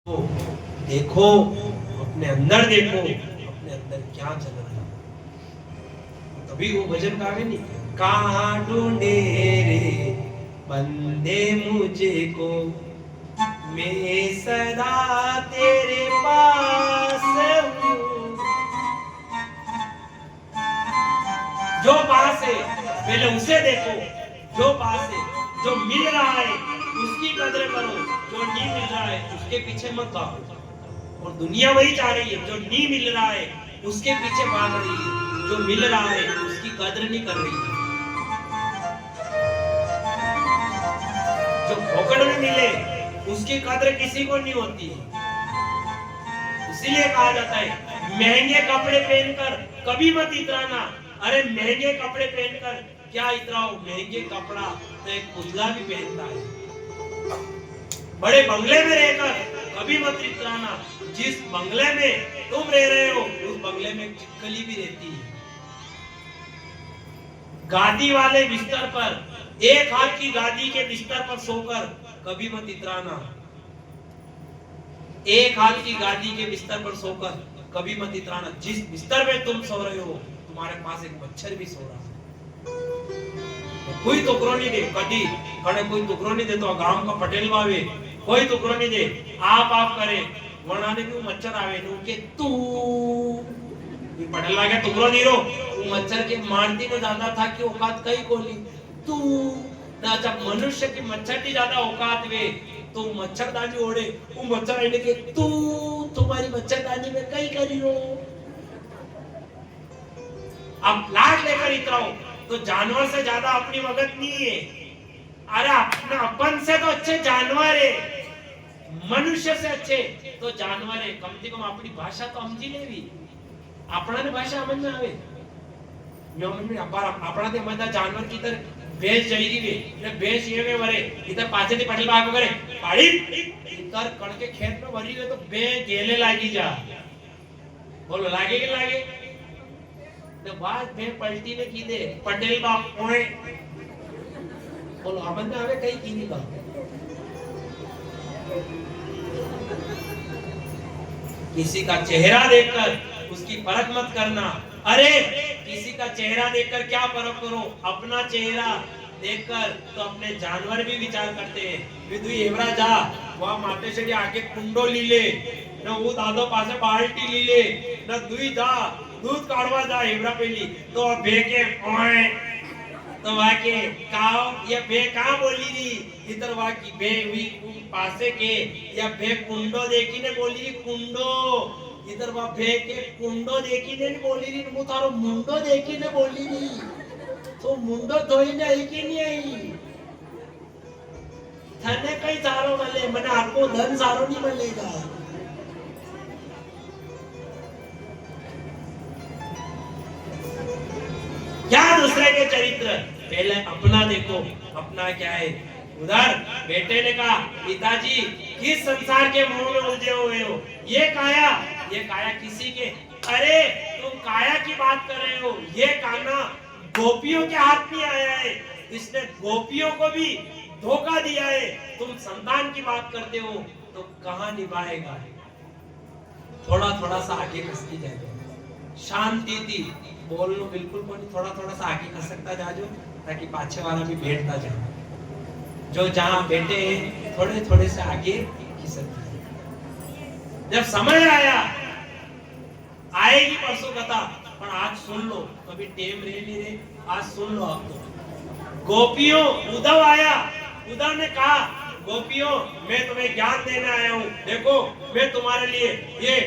देखो, अपने अंदर देखो, अपने अंदर क्या चल रहा है। तभी वो भजन गावे नहीं, कहाँ ढूंढे रे बंदे मुझे को, मैं सदा तेरे पास हूँ। जो पास है पहले उसे देखो, जो पास है, जो मिल रहा है उसकी कदर करो, जो नहीं मिल रहा है उसके पीछे मत भागो। और दुनिया वही चाह रही है, जो नहीं मिल रहा है उसके पीछे भाग रही है, जो मिल रहा है उसकी कदर नहीं कर रही है। जो फोकट में मिले उसकी कदर किसी को नहीं होती है। इसीलिए कहा जाता है महंगे कपड़े पहनकर कभी मत इतराना। अरे महंगे कपड़े पहनकर क्या इतराओ, महंगे कपड़ा तो एक पुतला भी पहनता है। बड़े बंगले में रहकर कभी मत इतराना, जिस बंगले में तुम रह रहे हो उस बंगले में चिपकली भी रहती है। गादी वाले बिस्तर पर, एक हाथ की गादी के बिस्तर पर सोकर कभी मत इतराना। एक हाथ की गादी के बिस्तर पर सोकर कभी मत इतराना। जिस बिस्तर में तुम सो रहे हो तुम्हारे पास एक मच्छर भी सो रहा है। कोई टुकड़ो नहीं दे, कभी कड़े कोई टुकड़ो नहीं दे तो गांव का पटेल बावे कोई टुकड़ो नहीं दे, आप करे वरनाने भी मच्छर आवे नु के तू ये पटेल लागे टुकड़ो नहीं रो, वो मच्छर के मारती ने ज्यादा था कि औकात कई कोली तू ना। जब मनुष्य की मच्छर की ज्यादा औकात वे तो मच्छरदानी ओढ़े, वो मच्छर आने के तू तुम्हारी मच्छरदानी में कई करी हो। अब लाट लेकर इतराओ तो जानवर से ज्यादा अपनी मगज नहीं है। अरे अपना अपन से तो अच्छे जानवर है, मनुष्य से अच्छे तो जानवर है। कम से कम अपनी भाषा तो समझी लेवी, अपना ने भाषा समझ में आवे। अपना ते मजा जानवर की तरह भैंस जाएगी वे, ने भैंस ये में वरे इधर पाछे थी पटल भाग करे पाड़ी इधर कण के खेत में भरी हुए तो बे गेले लागी जा। बोलो लागे के लागे तो बात बे पलटी ने की दे पटेल बाप ओए। बोलो हमन आवे कई की नहीं बात। किसी का चेहरा देखकर उसकी परख मत करना। अरे किसी का चेहरा देखकर क्या परख करो, अपना चेहरा देखकर तो अपने जानवर भी विचार करते हैं। विदु एवरा जा वहां माते से आगे कुंडो लीले न वो दादो पासे बाल्टी लीले न दुई जा दूध काढ़वा जा एवरा पेली तो भेके ओए तो वाके काओ ये बे का बोली री इधर वाकी बे हुई पासे के या बे कुंडो देखी ने बोली री कुंडो इधर वा बे के कुंडो देखी ने बोली री मु तारो मुंडो देखी ने बोली री तो मुंडो धोई ने आई की नहीं आई। थाने कई सारो मले मने आपको धन सारो नहीं मिलेगा। क्या दूसरे के चरित्र, पहले अपना देखो, अपना क्या है। उधर बेटे ने कहा पिताजी किस संसार के मोह में उलझे हुए हो, ये काया किसी के। अरे तुम काया की बात कर रहे हो, ये काना गोपियों के हाथ में आया है, इसने गोपियों को भी धोखा दिया है। तुम संतान की बात करते हो तो कहां निभाएगा। थोड़ा थोड़ा सा आगे खसकी जाएगा, शांति थी बोल लो बिल्कुल को नहीं, थोड़ा थोड़ा सा आगे खसकता जाओ ताकि पाछे वाला भी बैठता जाए। जो जहां बैठे थोड़े थोड़े से आगे खिसकता जाए। जब समय आया आएगी परसों कथा, पर आज सुन लो, कभी टेम रे नहीं रे, आज सुन लो। आप तो गोपियों उद्धव आया, उद्धव ने कहा गोपियों मैं तुम्हें ज्ञान देने आया हूँ, देखो मैं तुम्हारे लिए ये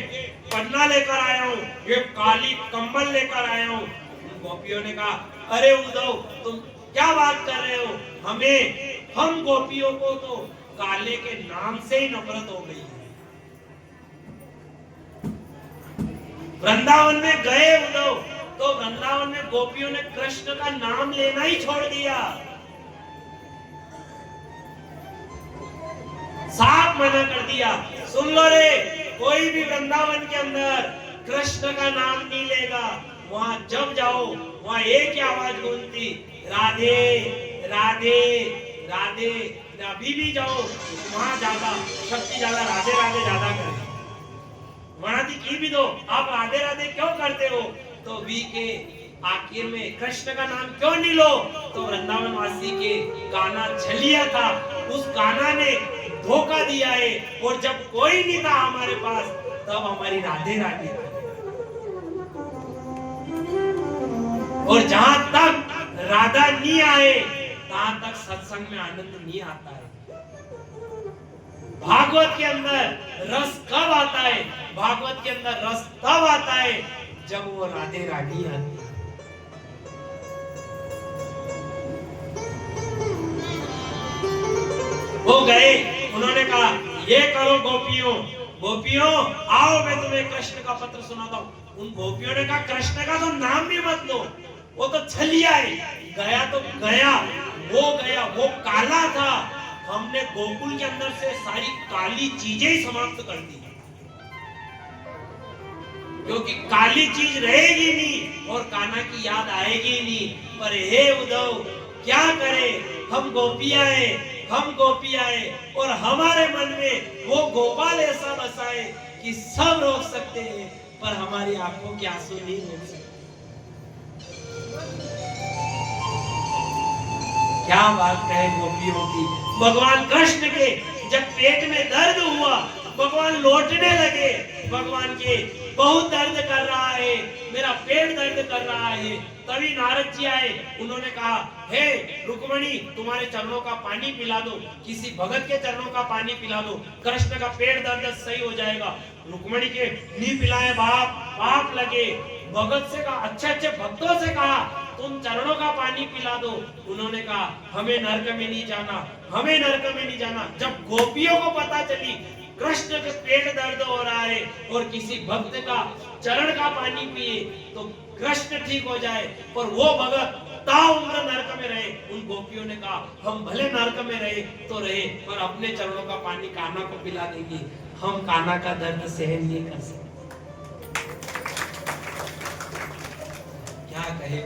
पन्ना लेकर आया हूँ, ये काली कंबल लेकर आया हूँ। गोपियों ने कहा अरे उद्धव तुम क्या बात कर रहे हो, हम गोपियों को तो काले के नाम से ही नफरत हो गई है। वृंदावन में गए उद्धव तो वृंदावन में गोपियों ने कृष्ण का नाम लेना ही छोड़ दिया, साफ मना कर दिया। सुन लो रे, कोई भी वृंदावन के अंदर कृष्ण का नाम नहीं लेगा। वहां जब जाओ वहां एक ही आवाज गूंजती राधे राधे राधे। अभी भी जाओ वहां ज्यादा शक्ति ज्यादा राधे राधे ज्यादा भी दो, आप राधे राधे क्यों करते हो? तो वी के आखिर में कृष्ण का नाम क्यों नहीं लो? तो वृंदावन वासी के कान्हा छलिया था, उस कान्हा ने धोखा दिया है, और जब कोई नहीं था हमारे पास तब हमारी राधे राधे। और जहां तक राधा नहीं आए तहां तक सत्संग में आनंद नहीं आता है। भागवत के अंदर रस कब आता है? भागवत के अंदर रस तब आता है जब वो राधे रानी आती है। वो गए, उन्होंने कहा ये करो गोपियों, गोपियों आओ मैं तुम्हें कृष्ण का पत्र सुनाता हूं। उन गोपियों ने कहा कृष्ण का तो नाम भी मत लो, वो तो छलिया है। गया तो गया, वो काला था। हमने गोकुल के अंदर से सारी काली चीजें ही समाप्त कर दी, क्योंकि काली चीज रहेगी नहीं और कान्हा की याद आएगी नहीं। पर हे उद्धव क्या करे, हम गोपियां हैं, हम गोपियां हैं, और हमारे मन में वो गोपाल ऐसा बसा है कि सब रोक सकते हैं पर हमारी आंखों के आंसू नहीं रोक सकते। क्या बात कहे गोपियों की। भगवान कृष्ण के जब पेट में दर्द हुआ, भगवान लौटने लगे, भगवान के बहुत दर्द कर रहा है, मेरा पेट दर्द कर रहा है। तभी नारद जी आए, उन्होंने कहा हे रुक्मणी तुम्हारे चरणों का पानी पिला दो, किसी भगत के चरणों का पानी पिला दो, कृष्ण का पेट दर्द सही हो जाएगा। रुक्मणी के नहीं पिलाए, बाप लगे। भगत से कहा, अच्छे भक्तों से कहा तुम चरणों का पानी पिला दो। उन्होंने कहा हमें नरक में नहीं जाना, हमें नरक में नहीं जाना। जब गोपियों को पता चली कृष्ण के पेट दर्द हो रहा है और किसी भक्त का चरण का पानी पिए तो कृष्ण ठीक हो जाए, पर वो भगत ताउम्र नरक में रहे। उन गोपियों ने कहा हम भले नरक में रहे तो रहे, पर अपने चरणों का पानी कान्हा को पिला देंगे, हम कान्हा का दर्द सहन नहीं कर सकते। क्या कहे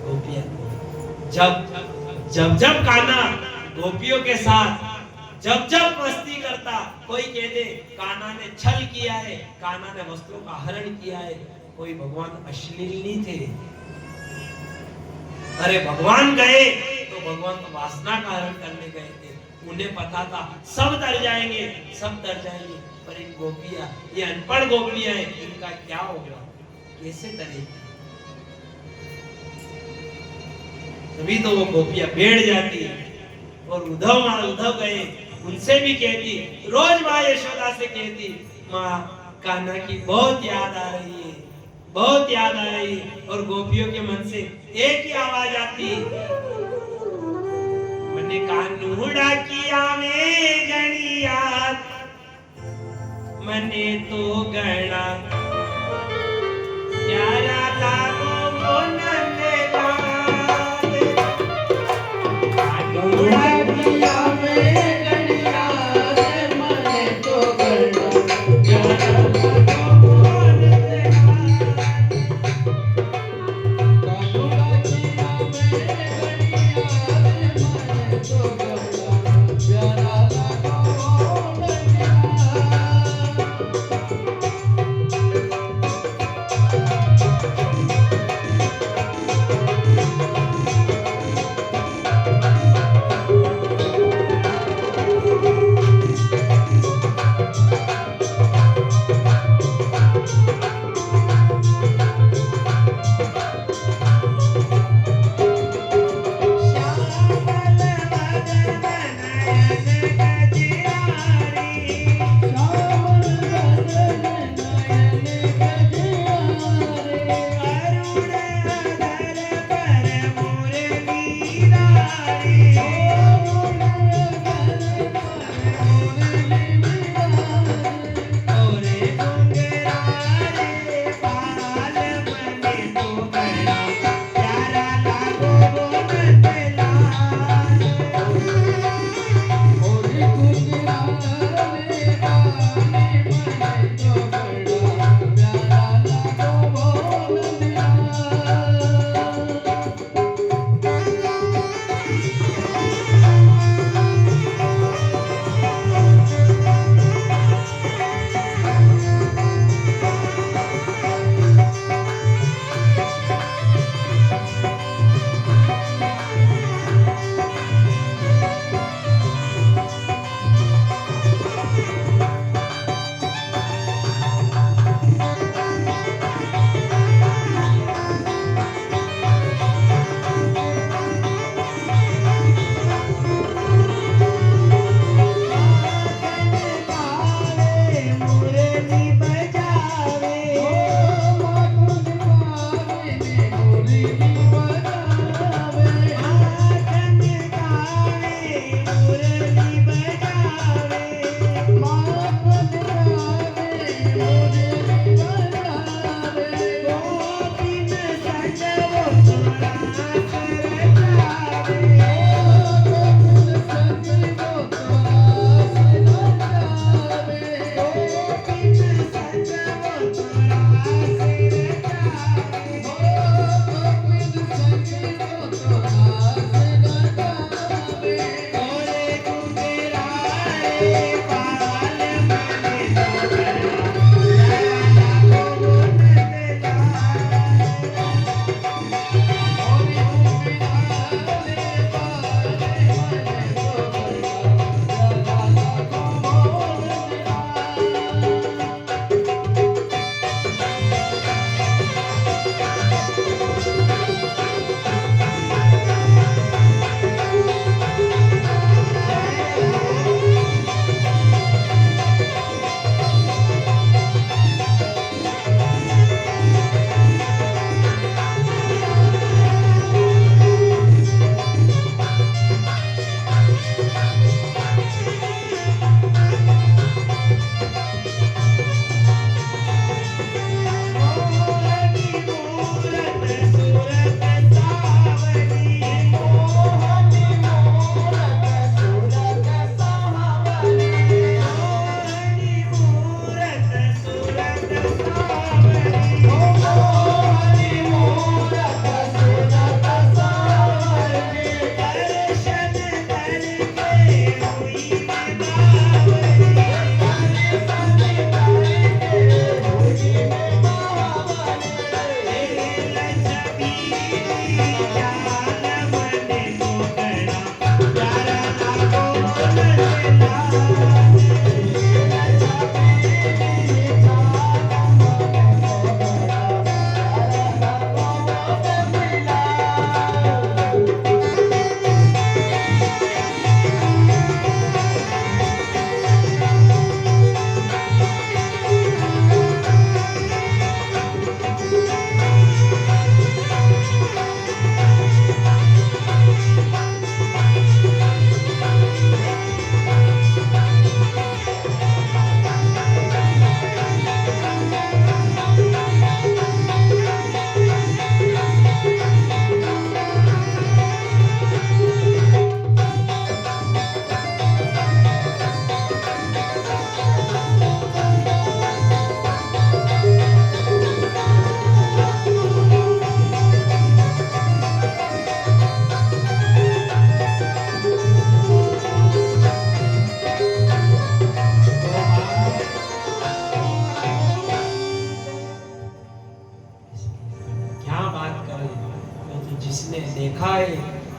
गोपियां। जब कान्हा गोपियों के साथ जब मस्ती करता, कोई कह दे कान्हा ने छल किया है, कान्हा ने वस्त्रों का हरण किया है, कोई भगवान अश्लील नहीं थे। अरे भगवान गए तो भगवान तो वासना का हरण करने गए थे, उन्हें पता था सब तर जाएंगे, सब तर जाएंगे। पर इन गोपियां, ये अनपढ़ गोपियां हैं, इनका क्या होगा, कैसे तरेगी? तभी तो वो गोपियां बैठ जाती और उद्धव गए, उनसे भी कहती, रोज माँ यशोदा से कहती माँ कान्हा की बहुत याद आ रही है, बहुत याद आ रही है। और गोपियों के मन से एक ही आवाज आती, मने कान्हूड़ा किया में गणी याद, मने तो गणा प्यारा लागो वो नंदलाल। कान्हूड़ा किया में गणी याद, मने तो गणा प्यारा लागो वो नंदलाल। कान्हूड़ा किया में गणी याद, मने तो गणा प्यारा लागो वो नंदलाल।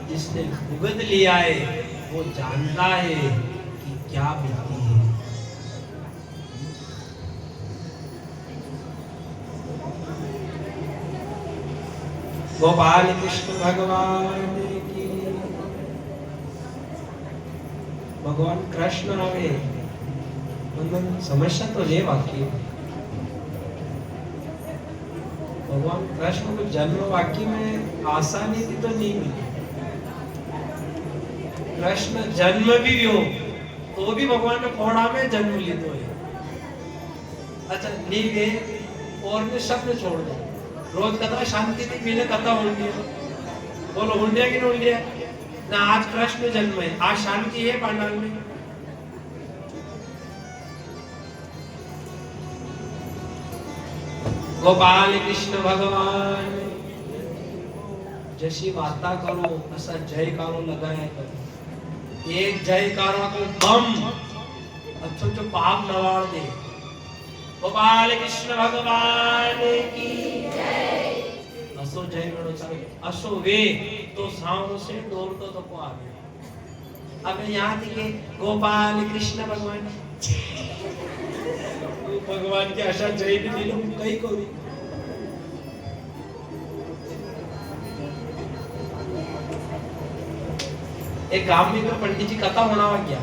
जिसने भुगत लिया है वो जानता है कि क्या बीती है। गोपाल कृष्ण भगवान की। भगवान कृष्ण आवे मतलब समस्या तो ये वाक्य भगवान कृष्ण को जन्म वाक्य में आसानी थी तो नहीं मिली। कृष्ण जन्म भी हो तो भी भगवान ने खोड़ा में जन्म लीधो है। अच्छा नहीं गए और ने सब ने छोड़ दो। रोज कथा शांति थी मिले कथा होल दिया बोलो होल दिया कि नहीं होल दिया ना। आज कृष्ण जन्म है, आज शांति है पांडाल में। गोपाल कृष्ण भगवान जैसी वार्ता करो ऐसा जयकारो लगाया करो। एक जयकारा को बम अच्छो जो पाप नवार दे। गोपाल कृष्ण भगवान की जय। असो जय गणो चाहे असो वे तो सामने से दौड़तो तो को आवे। अब यहाँ थी के गोपाल कृष्ण भगवान भगवान की आशा जय भी दिलो कई को भी। एक गांव में तो पंडित जी कथा होना गया।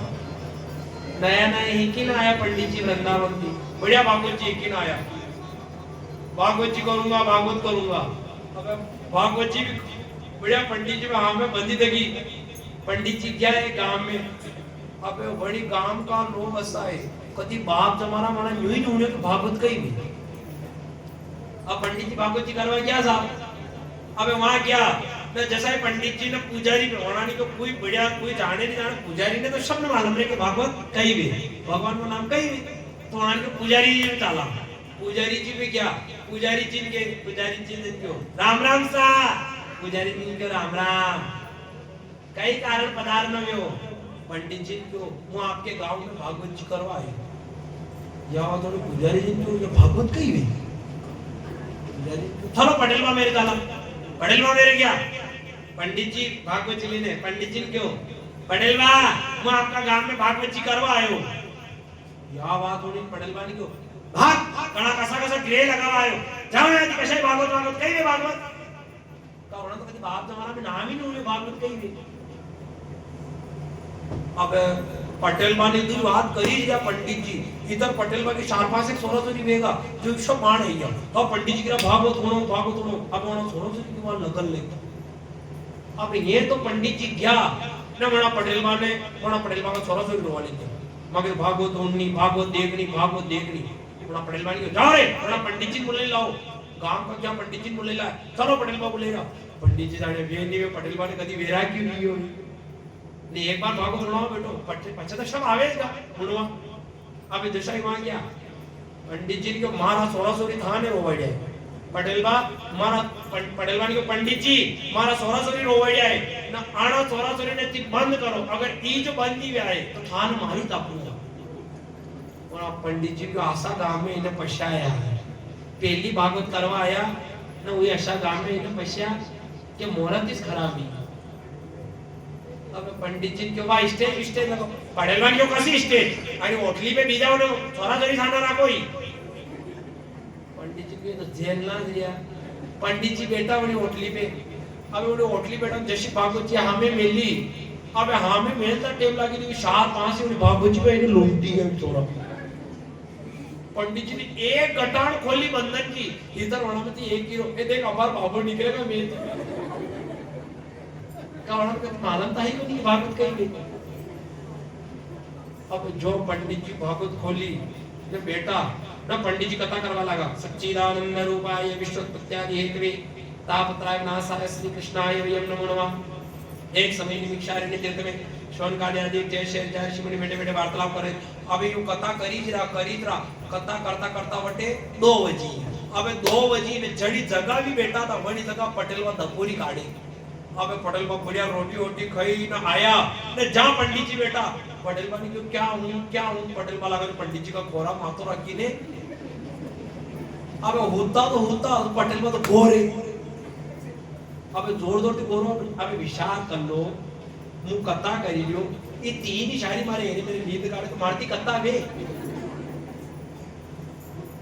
नया नया ही की ना आया पंडित जी वृंदावन की बढ़िया भागवत जी की ना आया। भागवत जी करूंगा भागवत करूंगा। अब भागवत जी बढ़िया पंडित जी में हाँ में बंदी दगी। पंडित जी क्या है गांव में अब बड़ी गांव का लोग ऐसा है कति बाप जमाना माना यूं ही नहीं होने तो भागवत कहीं भी। अब पंडित जी भागवत जी करवा क्या साहब। अब वहां क्या न जैसा ही पंडित जी ने पुजारी होना नहीं तो कोई बढ़िया कोई जाने नहीं जाने पुजारी ने तो सब ने मालूम है कि भागवत कहीं भी भगवान का नाम कहीं भी तो वहां के पुजारी जी चाला। पुजारी जी भी क्या पुजारी जी ने क्यों राम राम सा पुजारी जी के राम राम कई कारण पदार्थ में हो पंडित जी क्यों वो आपके गांव में भागवत जी करवा आए या थोड़े पुजारी जी क्यों ये भागवत कही हुई चलो पटेल बा मेरे दाला पटेल बा मेरे क्या पंडित जी भागवत जी लेने पंडित जी क्यों पटेल बा मैं आपका गांव में भागवत जी करवा आयो या बात होनी पटेल बा ने क्यों भाग कणा कसा ग्रे लगावा आयो जाओ यार कशाय भागवत कही रे भागवत का होना तो कभी बाप जमाना में नाम ही नहीं हुए भागवत कही रे अब पटेल बा ने दी बात करी या पंडित जी इधर पटेल बा के 4-5 एक सोरासोरी वेगा जो सब मान है या तो पंडित जी करा भागवत होनो अब होनो सोरासोरी की वहां लगन ले अब ये तो पंडित जी गया ना मना पटेल बा का सोरासोरी रोवा ले मगर भागवत देखनी थोड़ा पटेल बा ने जाओ रे थोड़ा पंडित जी बोले लाओ गांव का क्या पंडित जी बोले ला चलो पटेल बा बोलेगा पंडित जी जाने वे नहीं पटेल बा ने कभी वेरा क्यों नहीं हो ने एक बार भागवत सुनाओ बेटो पच्चे तो सब आवेगा बोलवा अब दशा ही वहां गया पंडित जी को मारा सोरासोरी था ने रोवाड़े पटेल बा मारा पटेल बा ने पंडित जी मारा सोरासोरी रोवाड़े है ना आना सोरासोरी ने ती बंद करो अगर ई जो बंद नहीं आए तो थान मारी तापूंगा और पंडित जी को आशा गांव में इन्हें पछाया पहली भागवत करवा आया ना वही अशा गांव में इन्हें पछाया कि मोहरत इस खराबी अब पंडित जी के वहां स्टेज लगो पटेल बा कसी स्टेज आणि ओटली पे बीजा वनो सोरासोरी थाना राखोई पंडित जी के तो जेल ना दिया पंडित जी बैठा वनी ओटली पे अब वो ओटली बैठा जैसी भागवत जी हमें मिली अब हमें मिलता टेम लगी थी 4-5 से भागवत जी पे इन्हें लूटी है छोरा पंडित जी ने एक गटान खोली बंधन की इधर वहां में 1 किलो ये देख अबार बाबू निकलेगा मेल का वहां पे मालूम था ही को नहीं भागवत कही गई अब जो पंडित जी भागवत खोली ने बेटा ना पंडित जी कथा करवा लगा सच्चिदानंद रूपाय विश्वोत्पत्त्यादि हेतवे तापत्राय नासाय श्री कृष्णाय वयम नमो नमः एक समय निमिषारण्य तीर्थ में शौनकादि आदि जय श्री मुनि बैठे वार्तालाप करे अब ये कथा करी रहा कथा करता वटे 2 बजी अब 2 बजी ने जड़ी जगह भी बैठा था वही जगह पटेल वा धपोरी काढ़ी अब पटेल बा बढ़िया रोटी खाई ना आया ने जहां पंडित जी बैठा पटेल बा ने क्या हूं पटेल बा लगा पंडित जी का कोरा माथो रखी ने अब होता पटेल बा तो गोरे अब जोर से गोरो अब विचार कर लो मु कथा करी लियो ये 3 इशारे मारे हेरे मेरे नींद काढ़े तो मारती कथा वे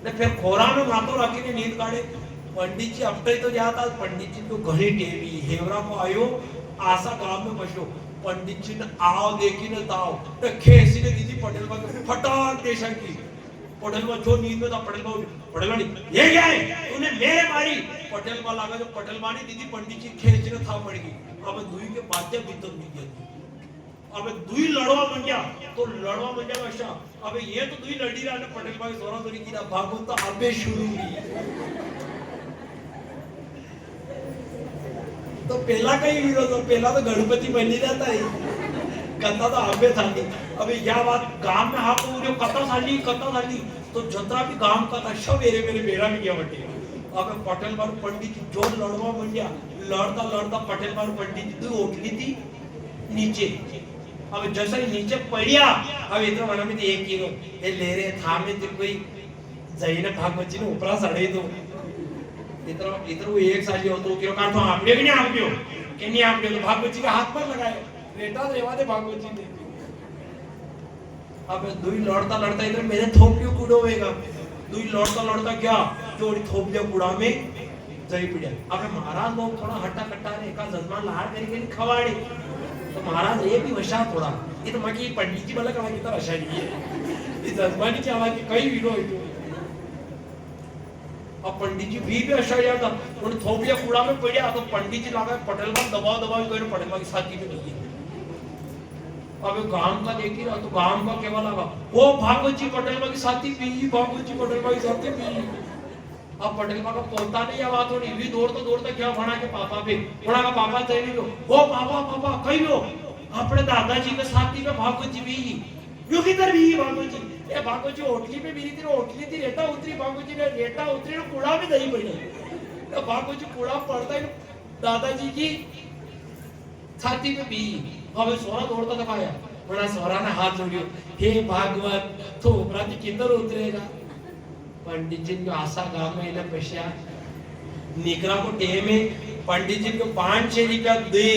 ने फिर कोरा में माथो रखी ने नींद काढ़े पंडित जी अपटे तो जाता पंडित जी को घड़ी टेवी हेवरा को आयो आशा गांव में बसो पंडित जी ने आओ देखी ने ताओ ने खेसी ने दीदी पटेल बा फटाक देशा की पटेल बा जो नींद में था पटेल बा ये क्या है तूने मेरे मारी पटेल बा लगा जो पटेल बा ने दीदी पंडित जी खेच ने था पड़ गई अब दुई के बातें भीतर मिल गई अब दुई लड़वा बन गया तो लड़वा बन गया अच्छा अब ये तो दुई लड़ी रहा ने पटेल बा सोरासोरी की भागवत तो अबे शुरू हुई तो पहला कहीं विरोध पहला तो गणपति बन नहीं जाता है कथा तो अबे थाली अबे यह बात गांव में हाथ जो कथा थाली तो जतरा भी गांव का था सब मेरे बेरा में गया बटे अब पटेल बार पंडित जी जो लड़वा बन गया लड़ता पटेल बार पंडित जी तो उठली थी नीचे अब जैसा ही नीचे पड़िया अब इधर मना में 1 किलो ये ले रहे थामे तो कोई जैन भागवत जी ने ऊपरा सड़े तो इधर वो 1 साल हो तो किलो काटो आपने भी नहीं आपने कि नहीं आपने तो भागवत जी के हाथ पर लगाए रेटा रेवा दे भागवत जी ने अब दुई लड़ता इधर मेरे थोपियो कूड़ो होएगा दुई लड़ता क्या जोड़ी थोपिया कूड़ा में जई पड़िया अब महाराज लोग थोड़ा हट्टा कट्टा रे का जजमान लाड़ करके खवाड़े तो महाराज ये भी वशा थोड़ा ये तो मकी पंडित जी वाला कहा की तरह वशा नहीं है इस जजमानी की आवाज की कई विरो है अब पंडित जी भी अच्छा जाता उन थोपिया कूड़ा में पड़िया तो पंडित जी लगा पटेल का दबाव कोई पटेल की साथी में नहीं अब गांव का देखी रहा तो गांव का केवल लगा वो भागवत जी पटेल की साथी भी भागवत जी पटेल की साथी भी अब पटेल का पोता नहीं आवाज होनी भी दौड़ता क्या भणा के पापा पे भणा का पापा थे नहीं ओ पापा कही लो अपने दादाजी के साथी में भागवत जी भी यो किधर भी भागवत जी ये भागवत जी ओटली पे भी थी रेटा उतरी भागवत जी ने रेटा उतरी तो कूड़ा में दही पड़ी तो भागवत जी कूड़ा पड़ता है दादाजी की छाती पे भी हमें सोना दौड़ता दिखाया बड़ा सोरा ने हाथ जोड़ियो, हे भागवत तो उपरांत किधर उतरेगा? पंडित जी को आशा गांव में इन्हें पश्या निकरा को टे में पंडित जी को 5-6 रुपया दे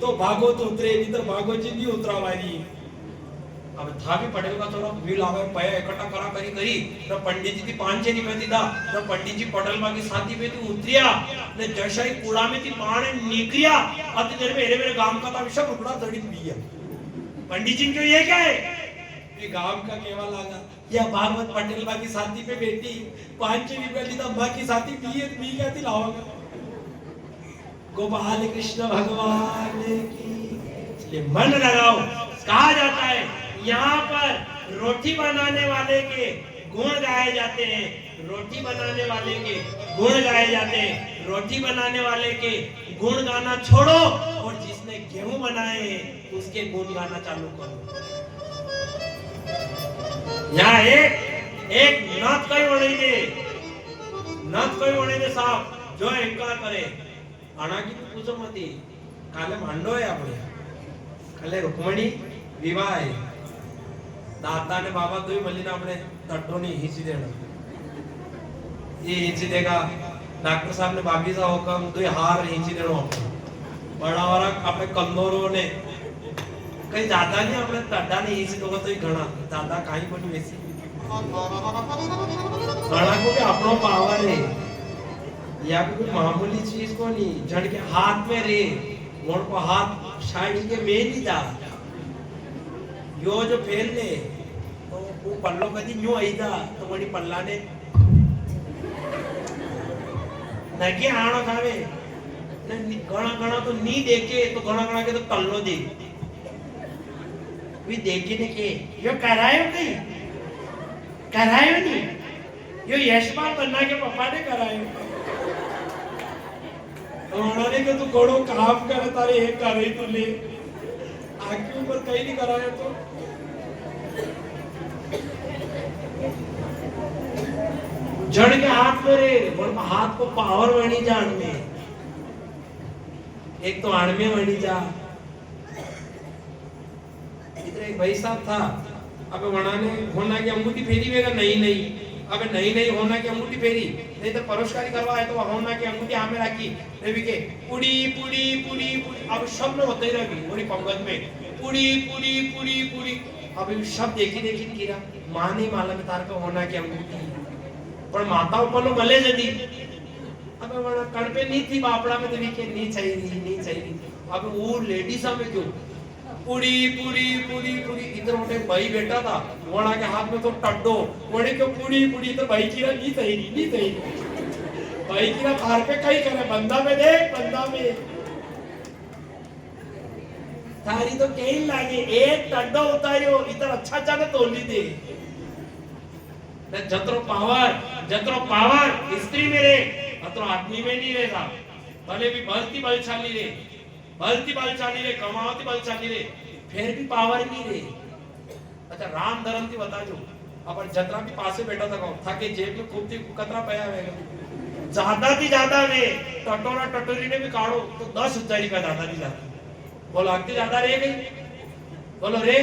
तो भागवत उतरे, नहीं तो भागवत जी नहीं उतरा वाली। अब था भी पटेल का थोड़ा भीड़ आवे पैसा इकट्ठा करा करी तो पंडित जी थी 5-6 रुपया दीदा तो पंडित जी पटेल बाकी साथी पे थी उतरिया ने जैसा ही कूड़ा में थी पाने निकलिया अति देर में मेरे गांव का था सब रुपड़ा दड़ी पिया। पंडित जी को ये क्या है? ये गांव का केवल लगा या भागवत पटेल बाकी साथी पे बेटी 5-6 रुपया दीदा बाकी साथी पिए पी क्या थी लाओगा। गोपाल कृष्ण भगवान की इसलिए मन लगाओ। कहा जाता है यहाँ पर रोटी बनाने वाले के गुण गाए जाते हैं, रोटी बनाने वाले के गुण गाए जाते हैं। रोटी बनाने वाले के गुण गाना छोड़ो और जिसने गेहूं बनाए हैं उसके गुण गाना चालू करो। यहाँ एक नत कोई वणी दे साहब जो इनकार करे आना की पूछो मती काले मांडो है આપણે કાલે रुक्मणी विवाह है दादा ने बाबा तो ही मल्लीना अपने तट्टों ने हिंची देना ये हिंची देगा डॉक्टर साहब ने बाबी सा हुक्म तो हार हिंची देना बड़ा वाला अपने कंदोरों ने कहीं दादा नहीं अपने तट्टा ने हिंची दोगा तो ही घना दादा कहीं पर नहीं वैसी घना को भी अपनों पावर है या कोई मामूली चीज को नहीं जड़ के हाथ में रे वोड़ को हाथ साइड के में नहीं जा यो जो फेल ले तो वो पल्लो कदी न्यू आई था तो बड़ी पल्ला ने नके आनो खावे न गणा तो नी देखे तो गणा के तो तल्लो दे वी देखे ने के यो करायो नहीं यो यशपाल बनना के पापा ने करायो उन्होंने के तू घोड़ो काम करे तारे एक कर रही तू ले आगे ऊपर कहीं नहीं कराया तो जड़ के हाथ में रे हाथ को पावर बनी जान में एक तो आड़ में बनी जा इधर एक भाई साहब था अब वनाने होना की अंगूठी फेरी वेगा नहीं अब नहीं होना की अंगूठी फेरी नहीं तो परोशकारी करवा है तो होना की अंगूठी हमें रखी देवी के पुड़ी पुड़ी पुड़ी पुड़ी अब शब्द होते ही रहेगी पूरी पंगत में पुड़ी पुड़ी पुड़ी पुड़ी अब शब्द देखी कीरा मां नहीं मालूम तार का होना की अंगूठी पर माता ऊपर लो भले जदी अब वना कण पे नहीं थी बापड़ा में देवी के नहीं चाहिए अब वो लेडीज में क्यों पुड़ी पुड़ी पुड़ी पुड़ी इधर उठे भाई बैठा था वोड़ा के हाथ में तो टड्डो वोड़े को पुड़ी पुड़ी तो भाई की नहीं सही भाई की थार पे कहीं करे बंदा में देख बंदा में थारी तो कहीं लागे एक टड्डो उतारियो इधर अच्छा ने तोली दे जत्रो पावर स्त्री में रे अत्रो आदमी में नहीं रहता भले भी बलती बलशाली रे कमावती बलशाली रे फिर भी पावर नहीं रे। अच्छा राम धर्म की बता जो अपन जतरा भी पासे बैठा था के जेब में खूब थी कतरा पया है ज्यादा रे टटोरी ने भी काढ़ो तो 10,000 रुपया ज्यादा बोलो आगे ज्यादा रे गई बोलो रे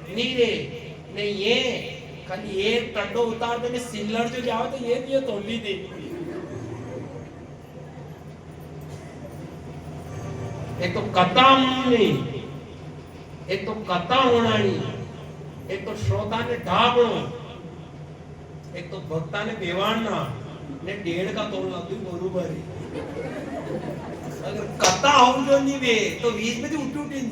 नहीं ये खाली एक टड्डो उतार दे सिल्लर जो जाओ तो ये तोली दे एक तो कथा होनी एक तो कथा होनानी एक तो श्रोता ने ढाबणो एक तो भक्ता ने बेवाणना ने 1.5 का तोलना तू बरोबर अगर कथा हो जो नहीं वे तो 20 में उठी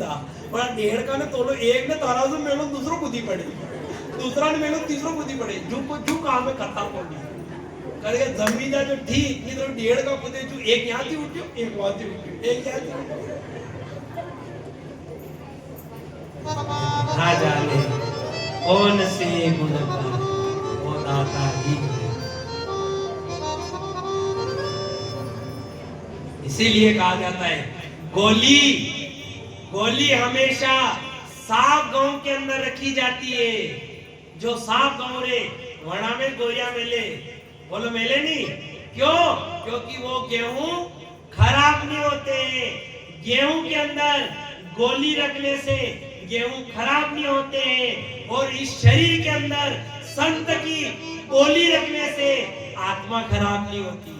पर 1.5 का ने तोलो एक ने तराजू मेलो दूसरो बुद्धि पड़े दूसरा ने मेलो तीसरो बुद्धि पड़े जो काम में कथा पड़ी करके जमीन जो ठीक ये तो 1.5 का बुद्धि जो एक यहाँ थी उठ्यो एक वहां थी उठ्यो एक यहाँ थी ना जाने कौन से गुण का वो दाता ही इसीलिए कहा जाता है गोली हमेशा साफ गांव के अंदर रखी जाती है जो साफ गांव रे वना में गोया मिले बोलो मिले नहीं क्यों क्योंकि वो गेहूं खराब नहीं होते गेहूं के अंदर गोली रखने से गेहूं खराब नहीं होते हैं, और इस शरीर के अंदर संत की बोली रखने से आत्मा खराब नहीं होती।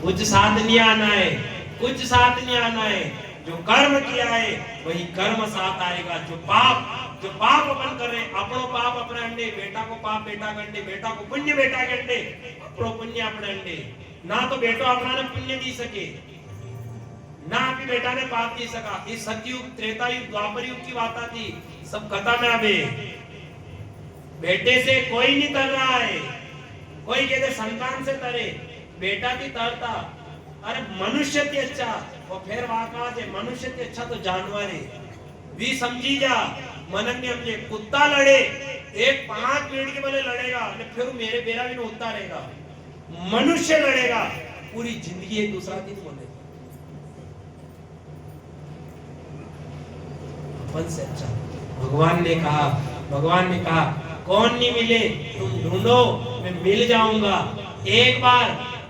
कुछ साथ नहीं आना है, कुछ साथ नहीं आना है। जो कर्म किया है वही कर्म साथ आएगा। जो पाप अपन कर रहे, अपनो पाप अपने अंडे, बेटा को पाप बेटा के अंडे, बेटा को पुण्य बेटा के अंडे, अपनो पुण्य अपने अंडे। ना तो बेटो अपना ने पुण्य दी सके, ना आपकी बेटा ने पाप दी सका। इस सतयुग, त्रेता युग, द्वापर युग की बात थी, सब खत्म है। अबे बेटे से कोई नहीं तर रहा है। कोई कहते संतान से तरे, बेटा भी तरता। अरे मनुष्य थी अच्छा, वो फिर वाका है मनुष्य थी अच्छा तो जानवर है। भी समझी जा, मनन ने हमने कुत्ता लड़े, एक 5 मिनट के बने लड़ेगा, फिर मेरे बेरा भी होता रहेगा। मनुष्य लड़ेगा पूरी जिंदगी, एक दूसरा दिन बोले अपन से अच्छा। भगवान ने कहा कौन नहीं मिले तुम ढूंढो, मैं मिल जाऊंगा। एक बार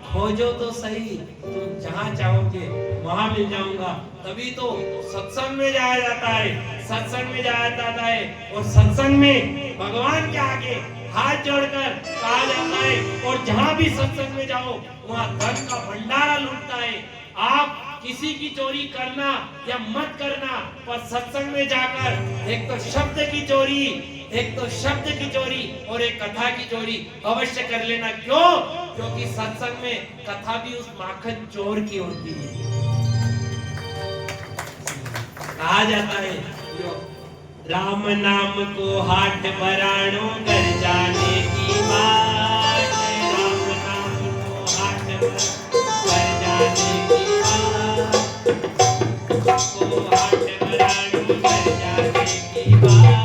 खोजो तो सही, तुम जहां चाहोगे वहां मिल जाऊंगा। तभी तो सत्संग में जाया जाता है, सत्संग में जाया जाता है। और सत्संग में भगवान के आगे हाथ जोड़कर कहा जाता है, और जहां भी सत्संग में जाओ वहां धन का भंडारा लूटता है। आप किसी की चोरी करना या मत करना, पर सत्संग में जाकर एक तो शब्द की चोरी, और एक कथा की चोरी अवश्य कर लेना। क्यों? क्योंकि सत्संग में कथा भी उस माखन चोर की होती है। कहा जाता है राम नाम को हाट बराणो कर जाने की बात, राम नाम को हाट कर जाने की बात, को हाट बराणो कर जाने की बात।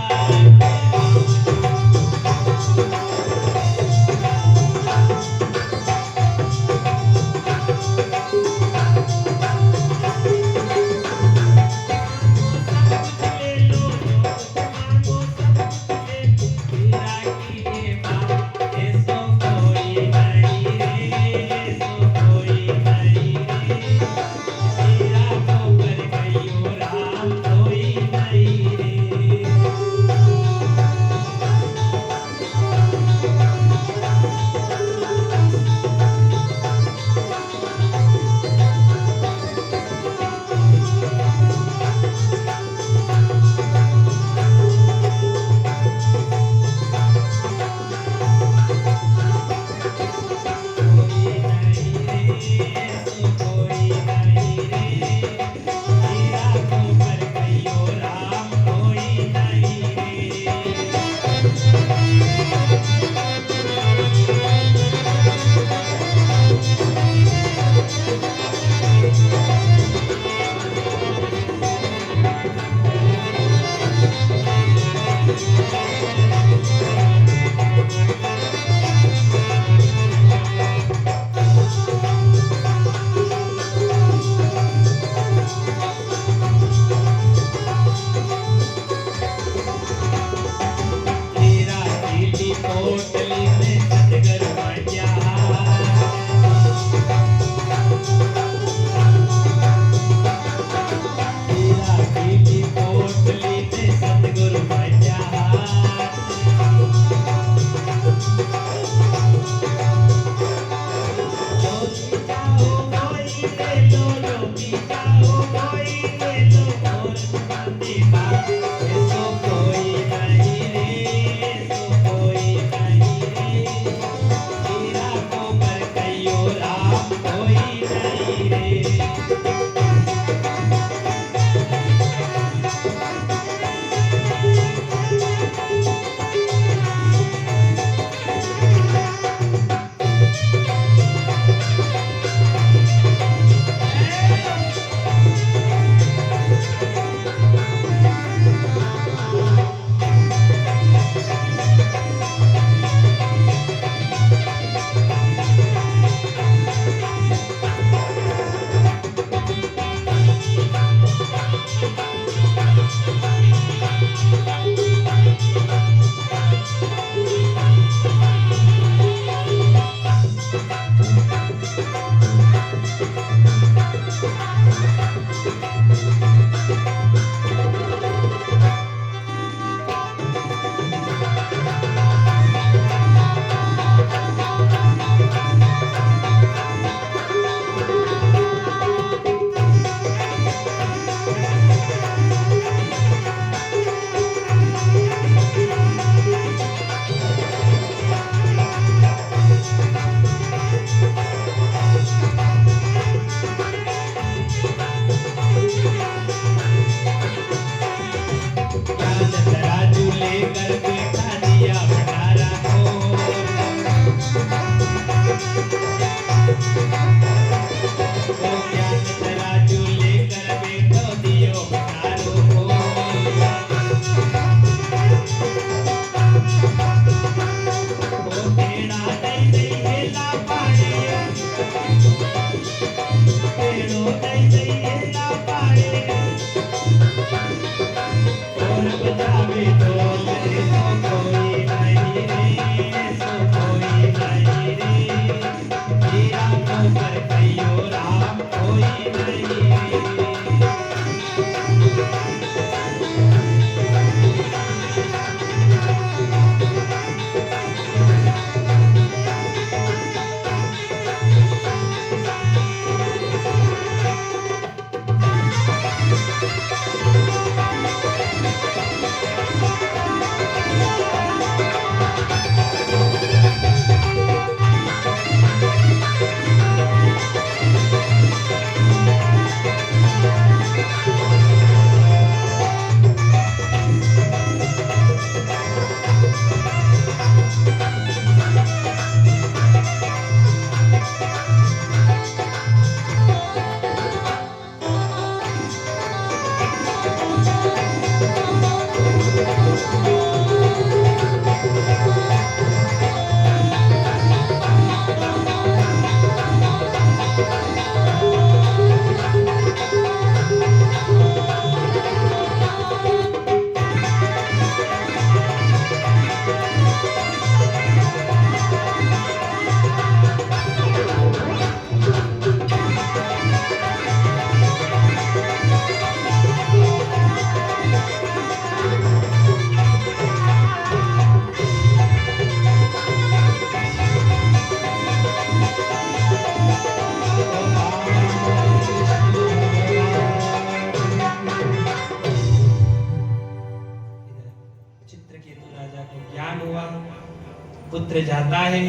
पुत्र जाता है।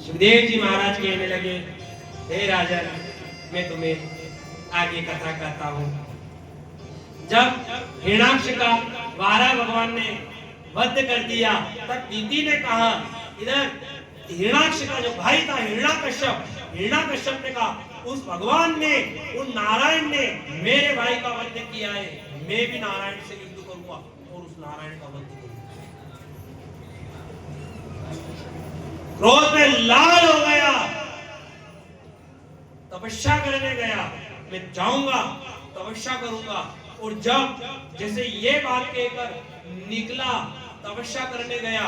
सुखदेव जी महाराज कहने लगे, हे राजन, मैं तुम्हें आगे कथा कहता हूँ। जब हिरण्याक्ष का वारा भगवान ने वध कर दिया, तब दीदी ने कहा, इधर हिरण्याक्ष का जो भाई था हिरण्याकश्यप ने कहा, उस भगवान ने, उन नारायण ने मेरे भाई का वध किया है, मैं भी नारायण से युद्ध करूंगा और उस नारायण का वध करूंगा। क्रोध में लाल हो गया, तपस्या करने गया, मैं जाऊंगा तपस्या करूंगा। और जब जैसे ये बात कहकर निकला, तपस्या करने गया,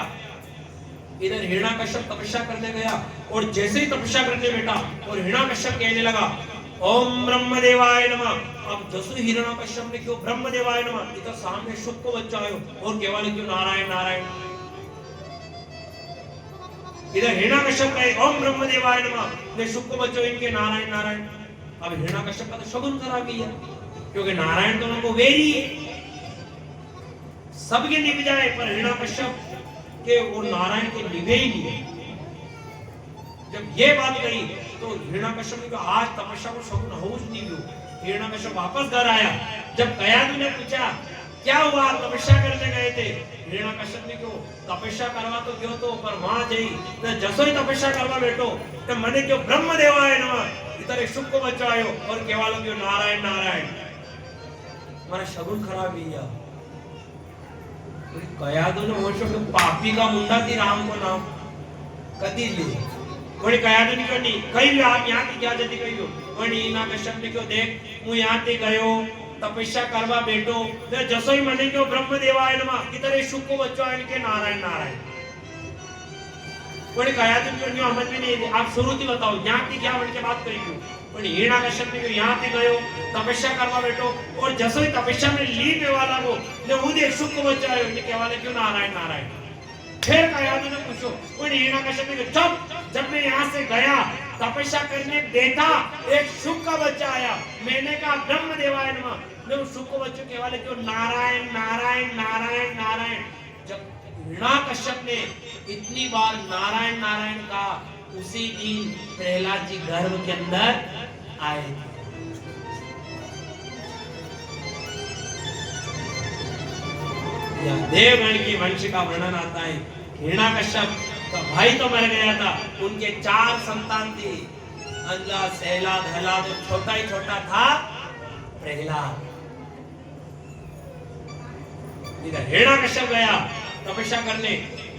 इधर हिरण्याकश्यप तपस्या करने गया, और जैसे ही तपस्या करने बैठा और हिरण्याकश्यप कहने लगा, ओम ब्रह्मदेवाय नमः। अब जसु हिरण्याकश्यप ने क्यों ब्रह्मदेवाय नमः, इधर सामने शुक को बच्चा आयो और केवल क्यों नारायण नारायण। इधर हिरण्याकश्यप कहे ओम ब्रह्मदेवाय नमः, ने शुक को बच्चो इनके नारायण नारायण। अब हिरण्याकश्यप का तो शगुन खराब किया, क्योंकि नारायण तो उनको वेरी है, सबके निभ जाए, पर हिरण्याकश्यप के वो नारायण के निभे ही नहीं। जब ये बात कही तो हिरण्याकश्यप ने कहा, आज तपस्या को शगुन हो नहीं लो। हिरण्याकश्यप वापस घर आया। जब कयाधु ने पूछा क्या हुआ, तपस्या करने गए थे, हिरण्याकश्यप ने क्यों तपस्या करवा तो क्यों, तो पर वहां जई तो जसो ही तपस्या करवा बैठो तो मने क्यों ब्रह्मदेवाय नमः, इधर शुक को बचायो और केवल क्यों नारायण नारायण। मारा शगुन खराब ही है। कयाधु ने वर्षों के पापी का मुंडा थी राम को नाम कदी ली कोई कयाधु ने क्यों नहीं कही, आप यहाँ की क्या जल्दी कही हो, कोई हिरण्याकश्यप ने क्यों, देख मैं यहाँ ते गयो तपस्या करवा बैठो, जसो ही मने क्यों ब्रह्मदेवाय नमः, इधर शुक को बच्चो इनके नारायण नारायण। कोणी कया तुम क्यों समझ में नहीं आप शुरू थी बताओ यहाँ की क्या बढ़ के बात करी पण हिरण्यकश्यप ने यहाँ थी गयो तपस्या करवा बैठो और जसो ही तपस्या में लीन वाला को ने वो देख सुख बच्चा आयो ने कहवाले क्यों नारायण नारायण फिर कया ने पूछो कोई हिरण्यकश्यप ने चुप जब मैं यहाँ से गया तपस्या करने बैठा एक शुक का बच्चा आया मैंने कहा ब्रह्म देवाय नमः ने उस शुक को बच्चों कहवाले क्यों नारायण नारायण नारायण नारायण जब हिरण्यकश्यप ने इतनी बार नारायण नारायण कहा उसी दिन प्रहलाद जी गर्भ के अंदर आए थे। देवगण की वंश का वर्णन आता है। हिरण्यकश्यप का भाई तो मर गया था, उनके 4 संतान थे, अंधा सहला धला तो छोटा ही छोटा था प्रहलाद। इधर हिरण्यकश्यप गया तपस्या करने,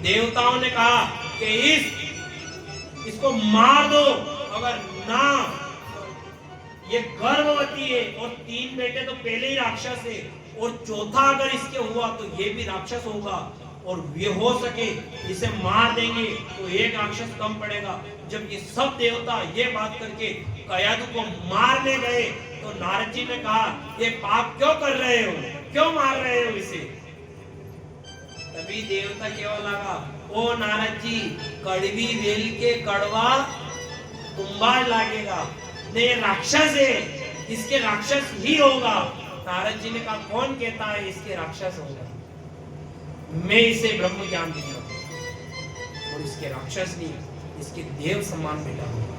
देवताओं ने कहा कि इसको मार दो, अगर ना ये गर्भवती है और 3 बेटे तो पहले ही राक्षस है और चौथा अगर इसके हुआ तो ये भी राक्षस होगा और ये हो सके इसे मार देंगे तो एक राक्षस कम पड़ेगा। जब ये सब देवता ये बात करके कयादु को मारने गए तो नारद जी ने कहा ये पाप क्यों कर रहे हो, क्यों मार रहे हो इसे। तभी देवता केवल लगा ओ नारद जी कड़वी वेल के कड़वा कुंभार लागेगा, नहीं राक्षस है इसके राक्षस ही होगा। नारद जी ने कहा कौन कहता है इसके राक्षस होगा, मैं इसे ब्रह्म ज्ञान दूंगा और इसके राक्षस नहीं इसके देव सम्मान बेटा होगा।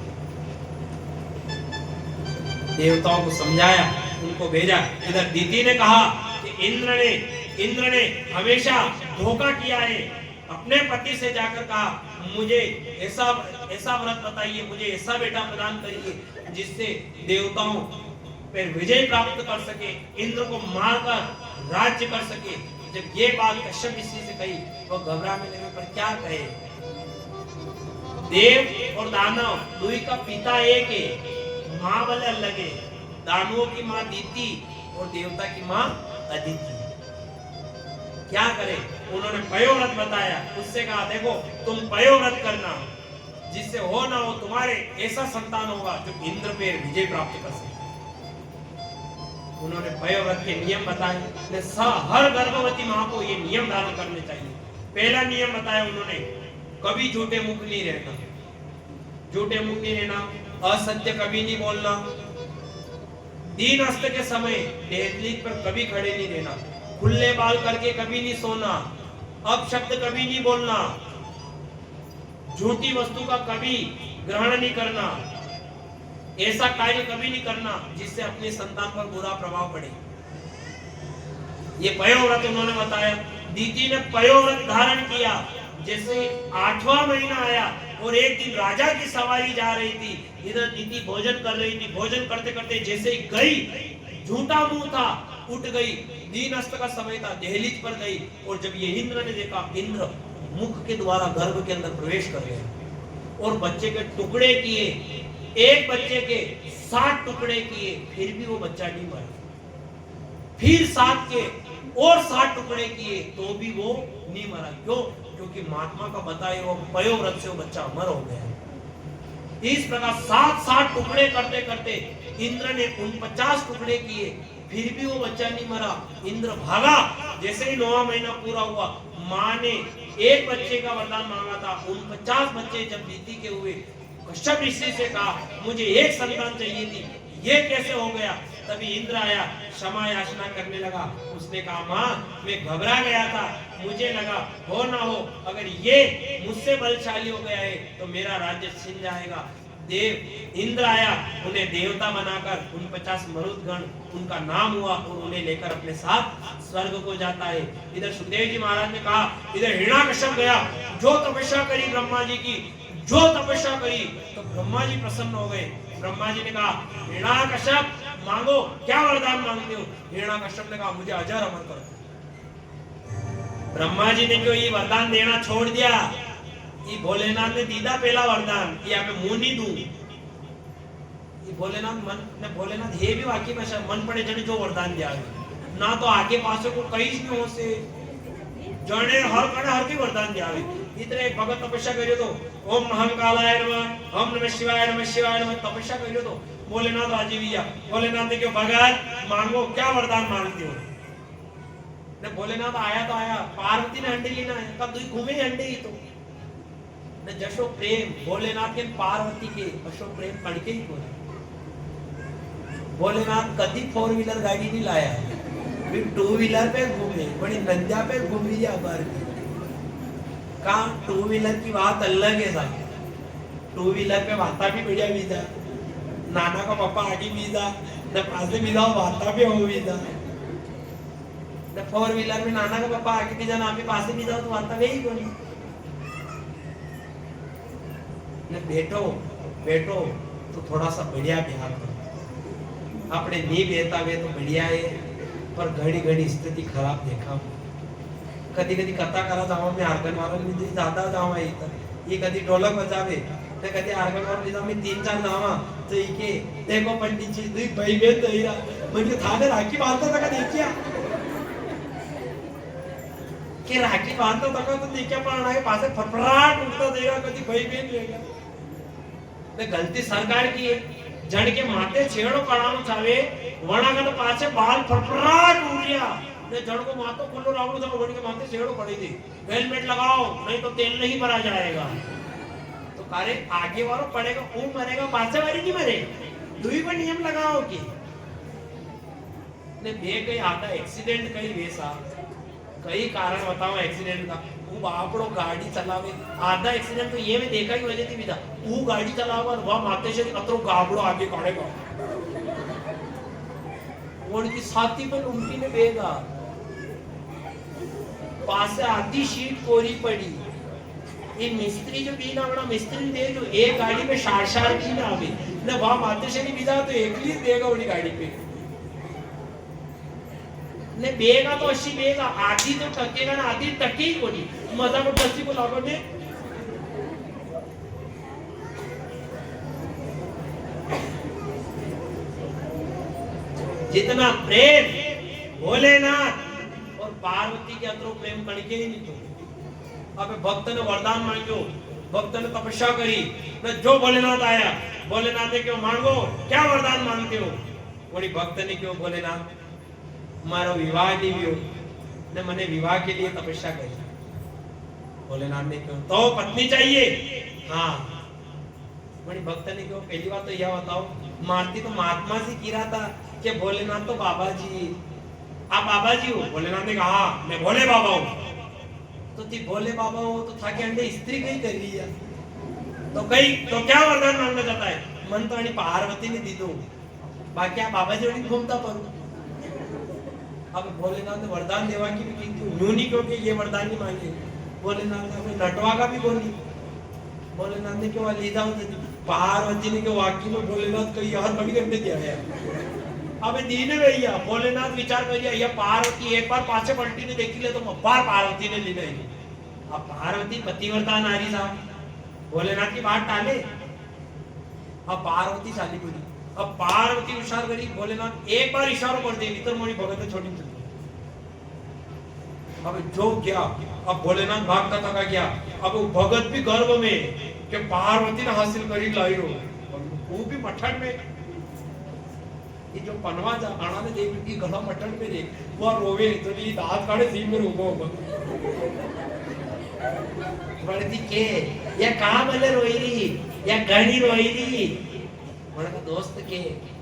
देवताओं को समझाया, उनको भेजा। इधर दीति ने कहा कि इंद्र ने हमेशा धोखा किया है, अपने पति से जाकर कहा मुझे ऐसा व्रत बताइए, मुझे ऐसा बेटा प्रदान करिए जिससे देवताओं पर विजय प्राप्त कर सके, इंद्र को मारकर राज्य कर सके। जब ये बात कश्यप ऋषि से कही वो घबराने लगे, पर क्या कहे, देव और दानव दुई का पिता एक है, माँ वाले अलग है। दानवों की माँ दीति और देवता की माँ अदिति। क्या करे, उन्होंने पयोव्रत बताया, उससे कहा देखो तुम पयोव्रत करना, जिससे हो ना हो तुम्हारे ऐसा संतान होगा जो इंद्र पे विजय प्राप्त कर सके। उन्होंने पयोव्रत के नियम बताए, हर गर्भवती माँ को ये नियम धारण करने चाहिए। पहला नियम बताया उन्होंने, कभी झूठे मुख नहीं रहना, झूठे मुख नहीं रहना, असत्य कभी नहीं बोलना, दीन हस्त के समय दहलीज पर कभी खड़े नहीं रहना, खुले बाल करके कभी नहीं सोना, अपशब्द कभी नहीं बोलना, झूठी वस्तु का कभी ग्रहण नहीं करना, ऐसा कार्य कभी नहीं करना जिससे अपने संतान पर बुरा प्रभाव पड़े। ये पयोव्रत उन्होंने बताया। दीदी ने पयोव्रत धारण किया। जैसे 8वां महीना आया और एक दिन राजा की सवारी जा रही थी, इधर दीदी भोजन कर रही थी, भोजन करते करते जैसे ही गई, झूठा मुंह था, उठ गई, दीन हस्त का समय था, दहलीज पर गई और जब ये इंद्र ने देखा, इंद्र मुख के द्वारा गर्भ के अंदर प्रवेश कर गए और बच्चे के टुकड़े किए, एक बच्चे के 7 टुकड़े किए, फिर भी वो बच्चा नहीं मरा, फिर 7 के और 7 टुकड़े किए तो भी वो नहीं मरा। क्यों? क्योंकि महात्मा का बताए वो पयोव्रत से वो बच्चा अमर हो गया। इस प्रकार 7 टुकड़े करते करते इंद्र ने 49 टुकड़े किए, फिर भी वो बच्चा नहीं मरा। इंद्र भागा। जैसे ही 9वां महीना पूरा हुआ, माँ ने एक बच्चे का वरदान मांगा था, 49 बच्चे जब दीदी के हुए, कश्यप ऋषि से कहा मुझे एक संतान चाहिए थी, ये कैसे हो गया। तभी इंद्र आया, क्षमा याचना करने लगा। उसने कहा माँ मैं घबरा गया था, मुझे लगा हो ना हो अगर ये मुझसे बलशाली हो गया है तो मेरा राज्य छिन जाएगा। देव इंद्र आया, उन्हें देवता बनाकर 49 मरुदगण उनका नाम हुआ और उन्हें लेकर अपने साथ स्वर्ग को जाता है। इधर सुखदेव जी महाराज ने कहा, इधर हिरण्यकश्यप गया, जो तपस्या करी ब्रह्मा जी की, जो तपस्या करी तो ब्रह्मा जी प्रसन्न हो गए। ब्रह्मा जी ने कहा हिरण्यकश्यप मांगो, क्या वरदान मांगते हो। हिरण्यकश्यप ने कहा मुझे अजर अमर करो। ब्रह्मा जी ने क्यों ये वरदान देना छोड़ दिया। ये भोलेनाथ ने दीदा पहला वरदान, ये आप मुंह नहीं दूं। ये भोलेनाथ मन ने भोलेनाथ हे भी वाक्य भाषा मन पड़े जने जो वरदान दिया ना तो आगे पासे को कई नहीं हो से जने हर कने हर की वरदान दिया। इतने एक भगत तपस्या કર્યો તો ઓમ નમઃ કાલાય નમઃ ઓમ નમઃ શિવાય નમઃ તપસ્યા કર્યો તો भोलेनाथ राजी भी भोलेनाथ ने क्यों भगत मांगो क्या वरदान मांगते हो ने भोलेनाथ आया तो आया पार्वती ने अंडे लेना है तब दुई घूमे अंडे ही तो ने जशो प्रेम भोलेनाथ के पार्वती के अशो प्रेम पड़के ही बोले भोलेनाथ कभी 4 व्हीलर गाड़ी नहीं लाया फिर 2 व्हीलर पे घूमे बड़ी नंजा पे घूमी जा बार का 2 व्हीलर की बात अलग है साहब 2 व्हीलर पे वाता भी बढ़िया बीजा नाना का पापा आगे बीजा न पासे बीजा वाता भी हो बीजा न 4 व्हीलर में नाना का पापा आगे बीजा ना भी पासे बीजा तो वाता वही कोनी न बैठो बैठो तो थोड़ा सा बढ़िया बिहार करो अपने नहीं बेहता वे तो बढ़िया है पर घड़ी घड़ी स्थिति खराब देखा कदी कदी कथा करा जावा में आर्गन वाला में ज्यादा जावा इधर ये कदी ढोलक बजावे ते कदी आर्गन वाला में मी 3-4 जावा तो इके देखो पंडित जी दुई भाई बहन तैरा म्हणजे थाने राखी बांधता था का देखिया के राखी बांधता था का तो देखिया पण आहे पासे फटफटाट उठता देगा कदी भाई बहन लेगा ने गलती सरकार की है जण के माथे छेड़ो कराणो चावे वणागत पाछे बाल फटफटाट उड़िया ने जड़ को माथो खुल्लो रावणो तो वण के माथे छेड़ो पड़ी थी हेलमेट लगाओ नहीं तो तेल नहीं भरा जाएगा तो कारे आगे वाला पड़ेगा वो मरेगा पाछे वाली नहीं मरेगा दुई पर नियम लगाओ की ने बे कई आता एक्सीडेंट कई वेसा कई कारण बताओ एक्सीडेंट का वो बापड़ो गाड़ी चलावे आधा एक्सीडेंट तो ये में देखा ही वजह थी विदा वो गाड़ी चलावा वह माथे से अतरो गाबड़ो आगे काढ़ेगा उनकी साथी पर उनकी ने बेगा पास आधी शीट कोरी पड़ी ये मिस्त्री जो बीना बड़ा मिस्त्री दे जो एक गाड़ी में 4-4 बीन आवे ने वहां माथे से नहीं बिदा तो एकली देगा उनी गाड़ी पे ने बेगा तो अच्छी बेगा आधी तो टकेगा ना आधी टके ही कोनी मजा को टसी को लागो ने जितना प्रेम भोलेनाथ और पार्वती के अंदर प्रेम कणके ही नहीं तो अब भक्त ने वरदान मांगो भक्त ने तपस्या करी न जो भोलेनाथ आया भोलेनाथ ने क्यों मांगो क्या वरदान मांगते हो बोली भक्त ने क्यों भोलेनाथ मारो विवाह नहीं भी हो ने मने विवाह के लिए तपस्या करी भोलेनाथ ने क्यों तो पत्नी चाहिए हाँ बड़ी भक्त ने क्यों पहली बात तो यह बताओ मारती तो महात्मा से गिरा था कि भोलेनाथ तो बाबा जी आप बाबा जी हो भोलेनाथ ने कहा मैं भोले बाबा हूँ तो ती भोले बाबा हो तो था कि अंडे स्त्री कहीं कर लिया तो कहीं तो क्या वरदान मांगना चाहता है मन तो पार्वती ने दी दो बाकी आप बाबा जी घूमता पर अब भोलेनाथ ने वरदान देवा की भी की न्यूनी क्योंकि ये वरदान नहीं मांगे भोलेनाथ ने नटवा का भी बोली भोलेनाथ ने क्यों ले जाओ पार्वती ने क्यों वाक्य में भोलेनाथ कहीं यार बड़ी करने दिया है अब दीन भैया भोलेनाथ विचार करिए ये पार्वती एक बार पाछे पलटी ने देखी ले तो बार पार्वती ने ली नहीं अब पार्वती पतिव्रता नारी साहब भोलेनाथ की बात टाले अब पार्वती चाली पूरी अब पार्वती इशारा करी भोलेनाथ एक बार इशारा कर दे इतर मोड़ी भगत छोड़ी अब जो गया अब भोलेनाथ भागता था गया अब वो भगत भी गर्व में कि पार्वती ने हासिल करी लाई हो वो भी मठन में ये जो पनवा जा आना ने देख की गला मटन पे रे वो रोवे तो ये दांत काढ़े सीम में रोगो बड़ती के या काम वाले रोई रही या घणी रोई रही મને તો દોસ્ત કે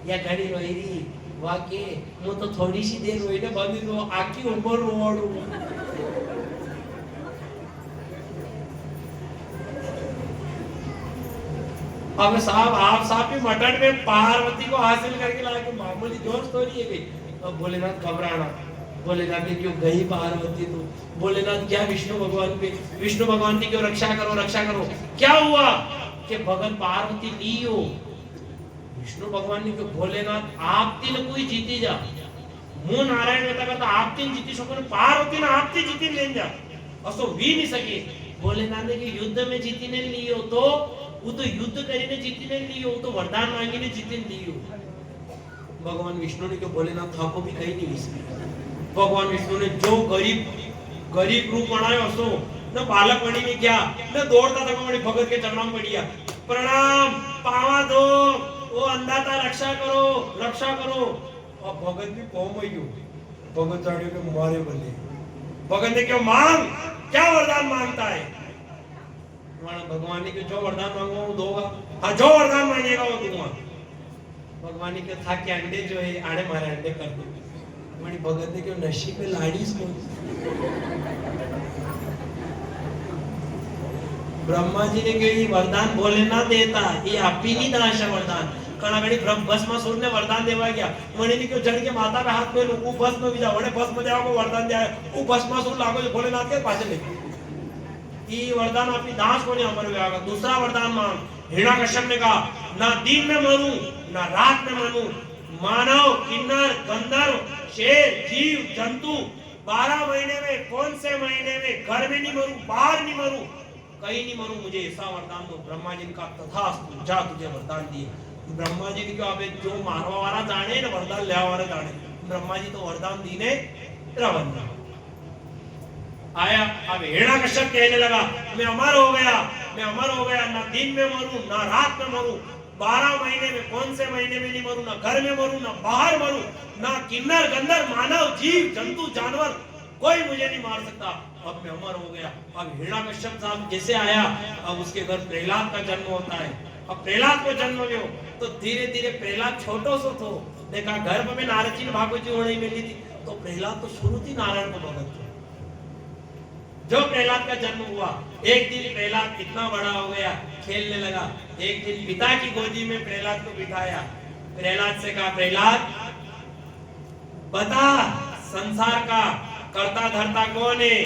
યા ઘણી રોઈ રહી વા કે હું તો થોડી સી દેર રોઈને બંધી દો આખી ઉંમર રોવાડું अब साहब आप साहब भी मटन में पार्वती को हासिल करके लाए कि मामूली जोर स्टोरी है गई अब भोलेनाथ घबराना भोलेनाथ ने क्यों गई पार्वती तो भोलेनाथ क्या विष्णु भगवान पे विष्णु भगवान की क्यों रक्षा करो क्या हुआ कि भगवान पार्वती लियो विष्णु भगवान ने क्यों भोलेनाथ आप तीन कोई जीती जा मु नारायण कहता कहता आप तीन जीती सको पार्वती ने आप तीन जीती ले जा असो वी नहीं सके भोलेनाथ ने युद्ध में जीती ने लियो तो वो तो युद्ध करीने जीती ने लियो तो वरदान मांगीने जीती ने लियो भगवान विष्णु ने क्यों भोलेनाथ था को भी कहीं नहीं विसरी भगवान विष्णु ने जो गरीब रूप बनायो असो न बालकपणी में क्या न दौड़ता था कोई भगत के चरणों में पड़िया प्रणाम पावा दो वो अंधाता रक्षा करो और भगत भी पहुंच गयो भगत जाने के मारे बने भगत ने क्यों मांग क्या वरदान मांगता है भगवान ने जो वरदान मांगो वो दूंगा हाँ जो वरदान मांगेगा वो दूंगा भगवान ने क्या था कि अंडे जो है आने मारे अंडे कर दो हमारी भगत ने क्यों नशीब में लाड़ी को ब्रह्मा जी ने क्यों ये वरदान बोले ना देता ये आप ही नहीं दाशा वरदान कणागणी भस्मासुर ने वरदान देवा गया मणि ने क्यों जड़ के माता पे हाथ में वो भस्म भी जाओ भस्म देवा को वरदान दिया वो भस्मासुर लागो जो भोलेनाथ के पास ले ये वरदान अपनी दास को नहीं अमर हुआ दूसरा वरदान मांग हिरण्यकश्यप ने कहा ना दिन में मरूं ना रात में मरूं मानव किन्नर गंधर्व शेर जीव जंतु 12 महीने में कौन से महीने में घर में नहीं मरूं बाहर नहीं मरूं कहीं नहीं मरूं मुझे ऐसा वरदान दो ब्रह्मा जी का तथास्तु जा तुझे वरदान दिए ब्रह्मा जी ने क्यों अबे जो मारवा वाला जाने ना वरदान लेवा वाला जाने ब्रह्मा जी तो वरदान दीने रावण आया अब हिरण्यकश्यप कहने लगा मैं अमर हो गया ना दिन में मरूं ना रात में मरूं 12 महीने में कौन से महीने में नहीं मरूं ना घर में मरूं ना बाहर मरूं ना किन्नर गंधर्व मानव जीव जंतु जानवर कोई मुझे नहीं मार सकता अब मैं अमर हो गया अब हिरण्यकश्यप साहब जैसे आया अब उसके घर प्रहलाद का जन्म होता है अब प्रहलाद को जन्म लियो तो धीरे धीरे प्रहलाद छोटो सो थो देखा गर्भ में नारद जी भागवत जी होने मिली थी तो प्रहलाद तो शुरू थी नारायण को भगत जो प्रहलाद का जन्म हुआ एक दिन प्रहलाद इतना बड़ा हो गया खेलने लगा एक दिन पिता की गोदी में प्रहलाद को बिठाया प्रहलाद से कहा प्रहलाद बता संसार का कर्ता धर्ता कौन है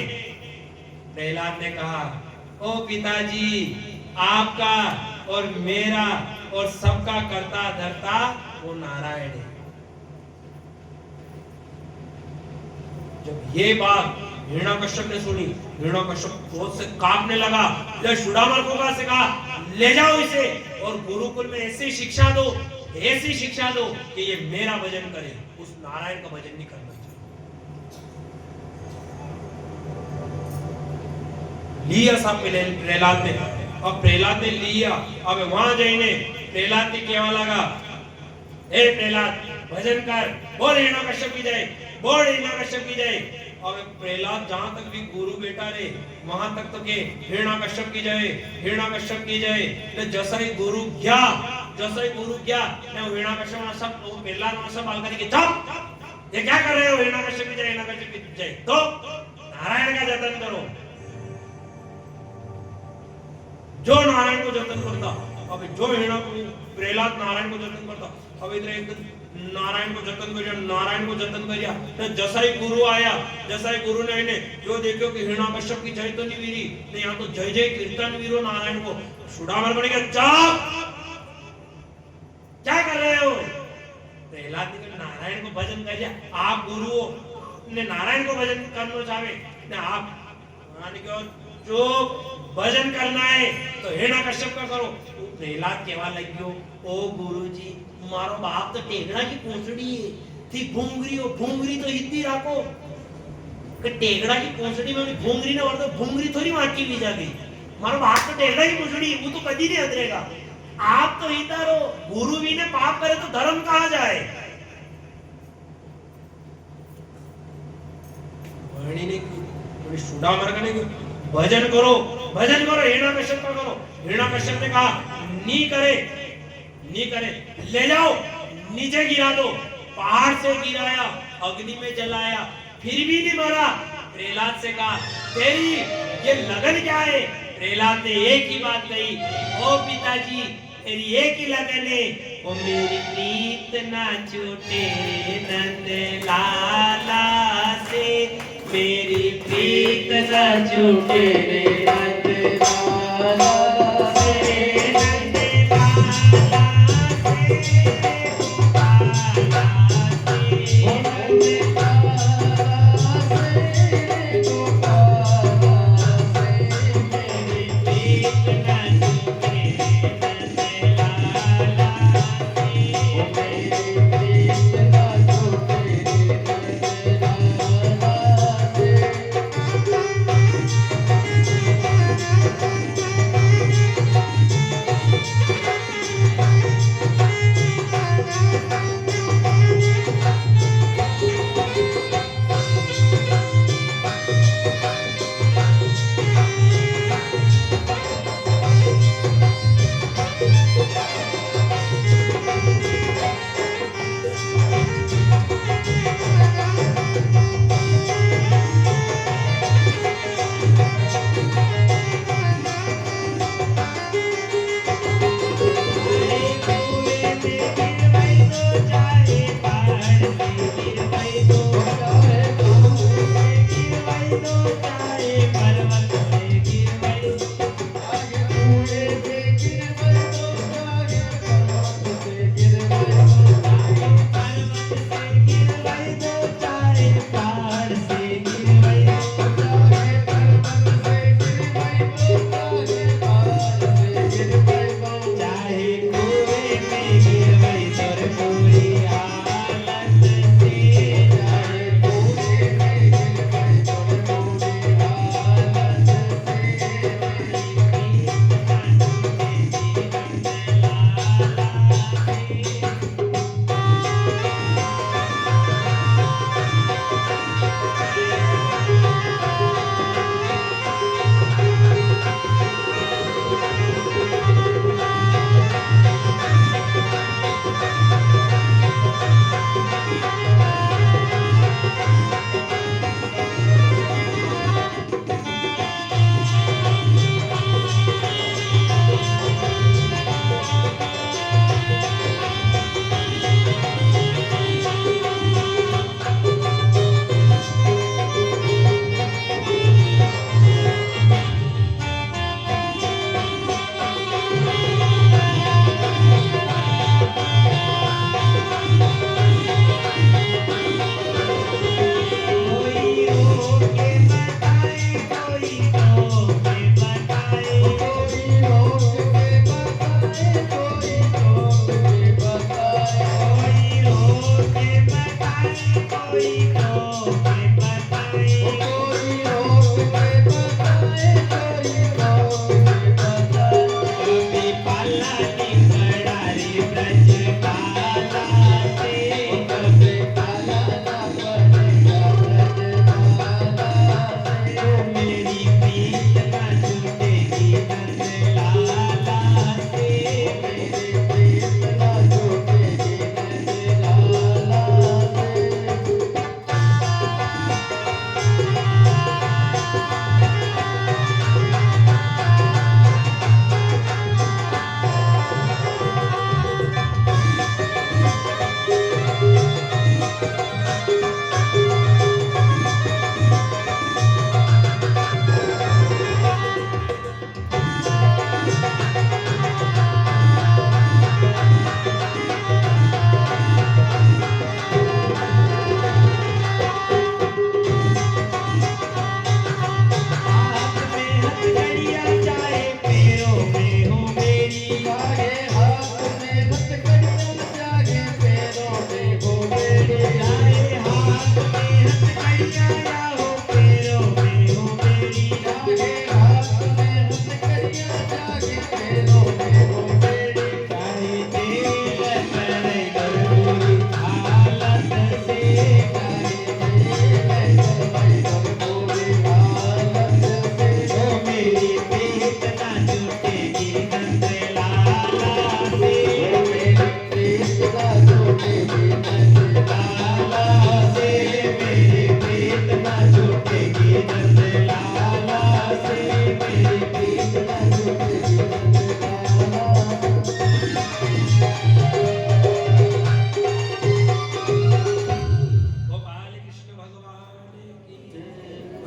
प्रहलाद ने कहा ओ पिताजी आपका और मेरा और सबका कर्ता धर्ता वो नारायण है जब ये बात हिरण्यकश्यप ने सुनी हिरण्यकश्यप क्रोध से कांपने लगा ले शुडामर को कहा से कहा ले जाओ इसे और गुरुकुल में ऐसी शिक्षा दो कि ये मेरा भजन करे उस नारायण का भजन नहीं करना चाहिए लिया सब प्रहलाद ने अब प्रहलाद ने लिया अब वहां जाइने प्रहलाद ने कहवा लगा ए प्रहलाद भजन कर बोल हिरण्यकश्यप की जय और प्रहलाद जहां तक भी गुरु बेटा रे वहां तक तो के हिरण्यकश्यप की जय तो जैसा ही गुरु गया मैं हिरण्यकश्यप ना सब वो प्रहलाद ना सब बाल करके चुप ये क्या कर रहे हो हिरण्यकश्यप की जय तो नारायण का जतन करो जो नारायण को जतन करता अब जो प्रहलाद नारायण को जतन करता अब इधर एक नारायण को जतन करिया तो जैसा ही गुरु आया गुरु ने जो देखो कि हिरण्यकश्यप की जय तो नहीं वीरी नहीं यहाँ तो जय जय कीर्तन वीरो नारायण को शुडामर बनेगा चाप क्या कर रहे हो प्रहलाद ने नारायण को भजन करिया आप गुरु ने नारायण को भजन करना चाहे ने आप क्यों जो भजन करना है तो हिरण्यकश्यप का करो प्रहलाद केवा लग्यो ओ गुरुजी मारो बाप तो टेगड़ा की पूंछड़ी है थी भूंगरी तो इतनी राखो कि टेगड़ा की पूंछड़ी में भूंगरी ने और तो भूंगरी थोड़ी माटी भी जा गई मारो बाप तो टेगड़ा की पूंछड़ी वो तो कभी नहीं उतरेगा आप तो इधर हो गुरु भी ने पाप करे तो धर्म कहाँ जाए भजन करो हिरण्यकश्यप का करो हिरण्यकश्यप ने कहा नहीं करे ले जाओ नीचे गिरा दो पहाड़ से गिराया अग्नि में जलाया फिर भी नहीं मरा प्रहलाद से कहा तेरी ये लगन क्या है प्रहलाद ने एक ही बात कही ओ पिताजी तेरी एक ही लगन है वो मेरी प्रीत ना छूटे नंद लाला से मेरी प्रीत ना छूटे नंद लाला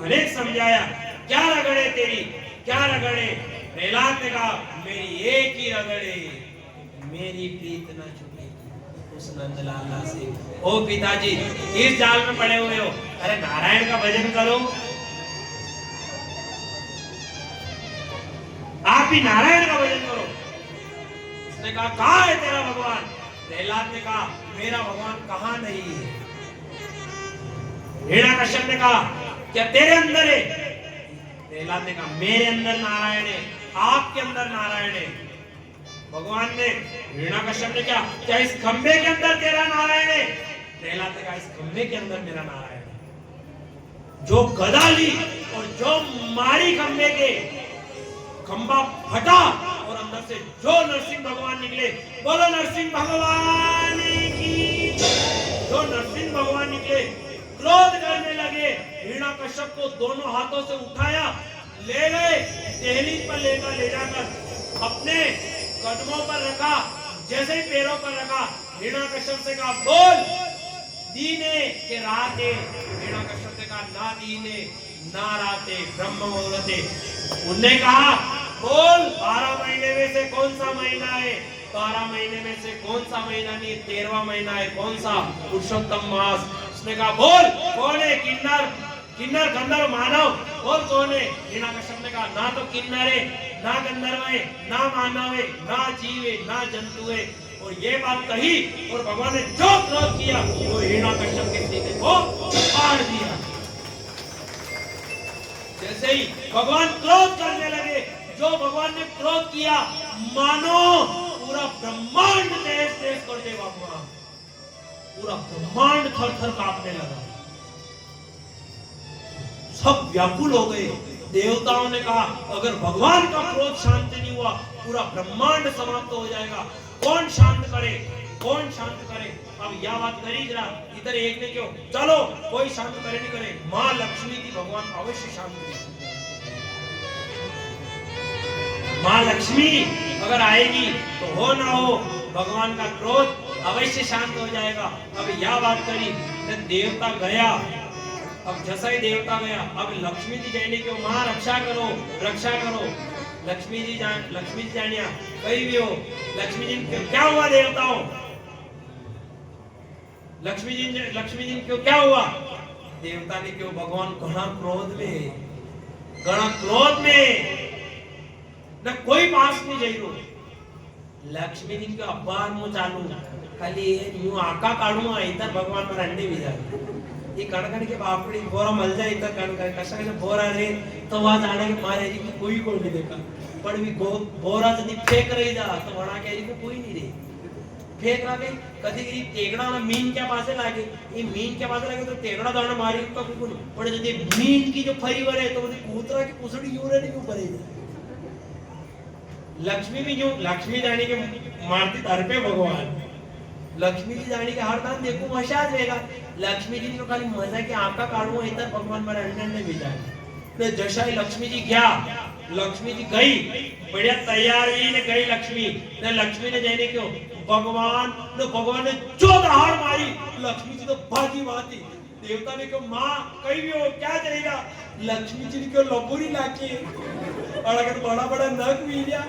अनेक समझाया, क्या रगड़े तेरी, क्या रगड़े। प्रहलाद ने कहा, मेरी एक ही रगड़े, मेरी प्रीत न छूटेगी उस नंदलाला से। ओ पिताजी, इस जाल में पड़े हुए हो, अरे नारायण का भजन करो, आप ही नारायण का भजन करो। उसने कहा, कहाँ है तेरा भगवान। प्रहलाद ने कहा, मेरा भगवान कहाँ नहीं है। हिरण्यकश्यप ने कहा, क्या तेरे अंदर है। प्रहलाद ने कहा, मेरे अंदर नारायण है, आपके अंदर नारायण है। भगवान ने, हिरण्यकश्यप ने क्या इस खंबे के अंदर तेरा नारायण है। प्रहलाद ने कहा, इस खंबे के अंदर मेरा नारायण है। जो गदा ली और जो मारी खंबे के, खंबा फटा और अंदर से जो नरसिंह भगवान निकले। बोलो नरसिंह भगवान की। जो नरसिंह भगवान निकले, क्रोध करने लगे। हिरण्यकश्यप को दोनों हाथों से उठाया, ले गए, दहलीज पर ले जाकर अपने कदमों पर रखा। जैसे ही पैरों पर रखा, हिरण्यकश्यप से कहा, बोल दीने के राते। हिरण्यकश्यप ने कहा, ना दीने ना राते ब्रह्म मुहूर्ते। उन्होंने कहा, बोल 12 महीने में से कौन सा महीना है। 12 महीने में से कौन सा महीना नहीं, 13वां महीना है, कौन सा, पुरुषोत्तम मास। उसने कहा, बोल कौन है, किन्नर गंधर्व मानव, बोल कौन है। हिरण्यकश्यप ने कहा, ना तो किन्नर है, ना गंधर्व है, ना मानव है, ना जीव है, ना जंतु है। और ये बात कही और भगवान ने जो क्रोध किया वो हिरण्यकश्यप के सीने को फाड़ दिया। जैसे ही भगवान क्रोध करने लगे, जो भगवान ने क्रोध किया, मानो पूरा ब्रह्मांड तेज तेज कर दे। भगवान पूरा ब्रह्मांड थर थर कांपने लगा, सब व्याकुल हो गए। देवताओं ने कहा, अगर भगवान का क्रोध शांत नहीं हुआ, पूरा ब्रह्मांड समाप्त हो जाएगा। कौन शांत करे, कौन शांत करे। अब यह बात करी जरा, इधर एक ने क्यों, चलो कोई शांत करे नहीं करे। मां लक्ष्मी की भगवान अवश्य शांत करेगी। मां लक्ष्मी अगर आएगी तो हो ना हो, भगवान का क्रोध अवश्य शांत हो जाएगा। अब यह बात करी, देवता गया। अब जैसा ही देवता गया, अब लक्ष्मी जी जाने क्यों, मां रक्षा करो, रक्षा करो। लक्ष्मी जी जानिया कहीं भी हो। लक्ष्मी जी क्या हुआ देवताओं, लक्ष्मी जी क्यों क्या हुआ। देवता ने क्यों, भगवान घना क्रोध में न कोई पास नहीं जाइयो। लक्ष्मी जी के अब्बार मु चालू खाली यूं आका काढू, इधर भगवान पर अंडे भी जाए। ये कणकण के बापड़ी बोरा मल जाए, इधर कणकण कशा कशा बोरा रे तो वहां जाने के मारे जी को कोई नहीं देखा। पर भी बोरा यदि फेंक रही जा तो वहां कह रही को कोई नहीं रे फेंक रहा। कभी कभी टेकड़ा ना मीन के पासे लागे, ये मीन के पासे लागे तो टेकड़ा दाना मारी का कुछ नहीं। पर यदि मीन की जो फरी वरे तो वो कूतरा की कुसड़ी यूरे नहीं ऊपर है। लक्ष्मी भी जो लक्ष्मी जानी के मारती दर पे भगवान, लक्ष्मी जी जानी के हर दान देखो मशाज रहेगा। लक्ष्मी जी तो खाली मजा के आंखा काढू, इधर भगवान पर अंडे भी जाए। तो जैसा ही लक्ष्मी जी गया, लक्ष्मी जी गई, बढ़िया तैयार हुई ने गई लक्ष्मी ने। लक्ष्मी ने जाने क्यों, भगवान ने जो दहाड़ मारी, लक्ष्मी जी तो भागी भागी। देवता ने क्यों, माँ कहीं भी हो क्या जाएगा। लक्ष्मी जी ने क्यों लबूरी लाके और अगर बड़ा बड़ा नख भी लिया।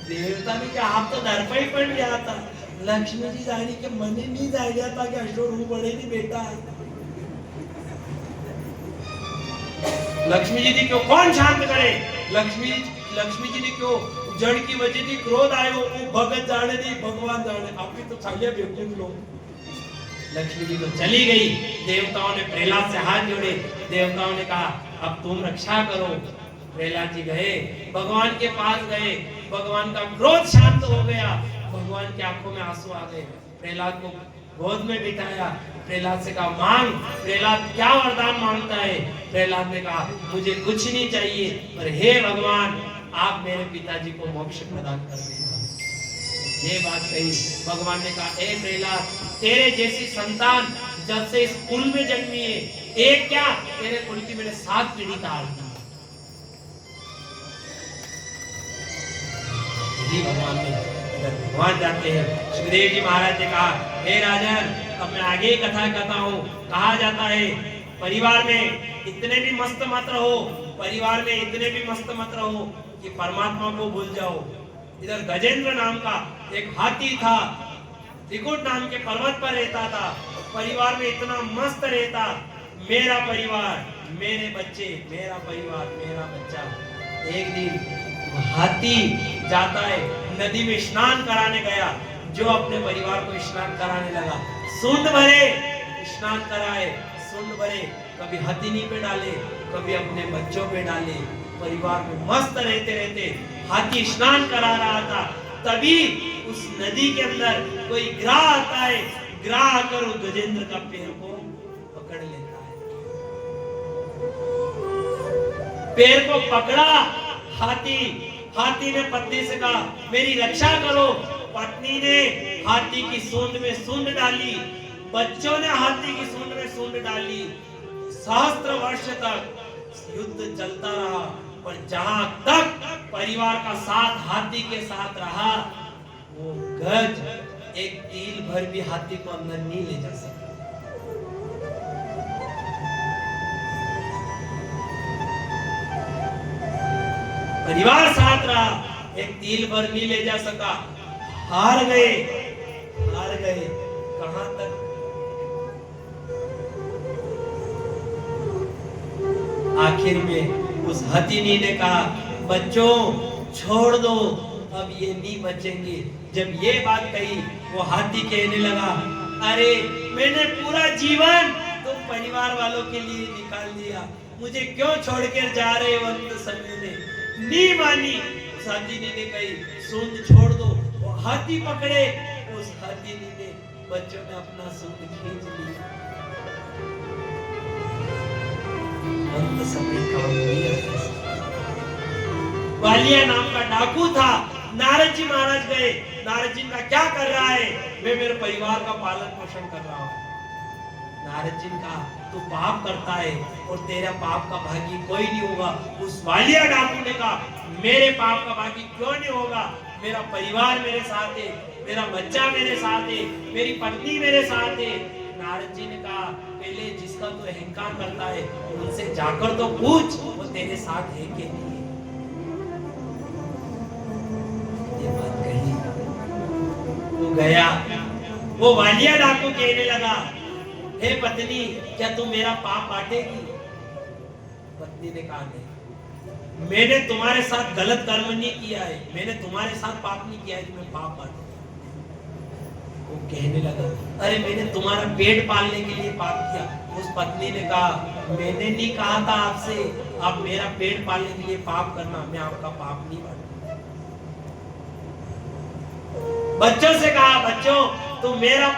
देवता ने क्या, आप तो डर पे ही पड़ गया था। लक्ष्मी जी जाने के मन ही नहीं जा गया था कि अशोर रू बड़े नहीं बेटा। लक्ष्मी जी ने क्यों, कौन शांत करे। लक्ष्मी जी ने क्यों, जड़ की वजह से क्रोध आए, वो भगत जाने नहीं भगवान जाने। आप भी तो छालिया बेवकूफ लोग। लक्ष्मी जी तो चली गई। देवताओं ने प्रहलाद से हाथ जोड़े, देवताओं ने कहा अब तुम रक्षा करो। प्रहलाद जी गए, भगवान के पास गए, भगवान का क्रोध शांत हो गया, भगवान की आंखों में आंसू आ गए। प्रहलाद को गोद में बिठाया, प्रहलाद से कहा मांग। प्रहलाद क्या वरदान मांगता है। प्रहलाद ने कहा मुझे कुछ नहीं चाहिए, पर हे भगवान आप मेरे पिताजी को मोक्ष प्रदान कर देना। ये बात कही। भगवान ने कहा, ए प्रहलाद, तेरे जैसी संतान जब से इस कुल में जन्मी है, एक क्या तेरे कुल की मैंने 7 पीढ़ी तार दी। भगवान ने, भगवान जानते हैं। सुखदेव जी महाराज ने कहा, हे राजन, अब मैं आगे ही कथा कहता हूँ। कहा जाता है परिवार में इतने भी मस्त मत रहो, परिवार में इतने भी मस्त मत रहो कि परमात्मा को भूल जाओ। इधर गजेंद्र नाम का एक हाथी था, त्रिकुट नाम के पर्वत पर रहता था। परिवार में इतना मस्त रहता, मेरा परिवार, मेरे बच्चे, मेरा परिवार, मेरा बच्चा। एक दिन हाथी जाता है, नदी में स्नान कराने गया, जो अपने परिवार को स्नान कराने लगा। सुंड भरे स्नान कराए, सुंड भरे, कभी हथिनी पे डाले, कभी अपने बच्चों पे डाले। परिवार में मस्त रहते रहते हाथी स्नान करा रहा था, तभी उस नदी के अंदर कोई ग्राह आता है। ग्राह आकर गजेंद्र का पैर को पकड़ लेता है। पैर को पकड़ा हाथी ने पत्नी से कहा, मेरी रक्षा करो। पत्नी ने हाथी की सूंड में सूंड डाली, बच्चों ने हाथी की सूंड में सूंड डाली। सहस्त्र वर्ष तक युद्ध चलता रहा, पर जहां तक परिवार का साथ हाथी के साथ रहा, वो गज एक कील भर भी हाथी को अंदर नहीं ले जा सका। परिवार साथ रहा, एक तिल भर नहीं ले जा सका। हार गए। कहां तक? आखिर में उस हथिनी ने कहा, बच्चों छोड़ दो, अब ये नहीं बचेंगे। जब ये बात कही, वो हाथी कहने लगा, अरे मैंने पूरा जीवन तुम परिवार वालों के लिए निकाल दिया, मुझे क्यों छोड़कर जा रहे हो? अंत समय में नहीं मानी। उस हाथीनी ने कही, सूंड छोड़ दो। वो हाथी पकड़े, उस हाथीनी ने, बच्चों ने अपना सूंड खींच लिया। अंत समय काम नहीं आता। वालिया नाम का डाकू था। नारद जी महाराज गए, नारद जी का क्या कर रहा है? मैं मेरे परिवार का पालन पोषण कर रहा हूँ। नारद जी का, तू पाप करता है और तेरा पाप का भागी कोई नहीं होगा। उस वालिया डाकू ने कहा, मेरे पाप का भागी क्यों नहीं होगा? मेरा परिवार मेरे साथ है, मेरा बच्चा मेरे साथ है, मेरी पत्नी मेरे साथ है। नारद जी ने कहा, पहले जिसका तू अहंकार करता है उनसे जाकर तो पूछ, वो तेरे साथ है कि नहीं। ये बात कही, वो गया। वो वालिया डाकू कहने लगा, हे पत्नी, क्या तू मेरा पाप बांटेगी? पत्नी ने कहा, नहीं, मैंने तुम्हारे साथ गलत कर्म नहीं किया है, मैंने तुम्हारे साथ पाप नहीं किया है कि मैं पाप बांटूं। वो कहने लगा, अरे मैंने तुम्हारा पेट पालने के लिए पाप किया। उस पत्नी ने कहा, मैंने नहीं कहा था आपसे आप मेरा पेट पालने के लिए पाप करना, मैं आपका पाप नहीं बांटूंगा। बच्चों से कहा, बच्चों तुम मेरा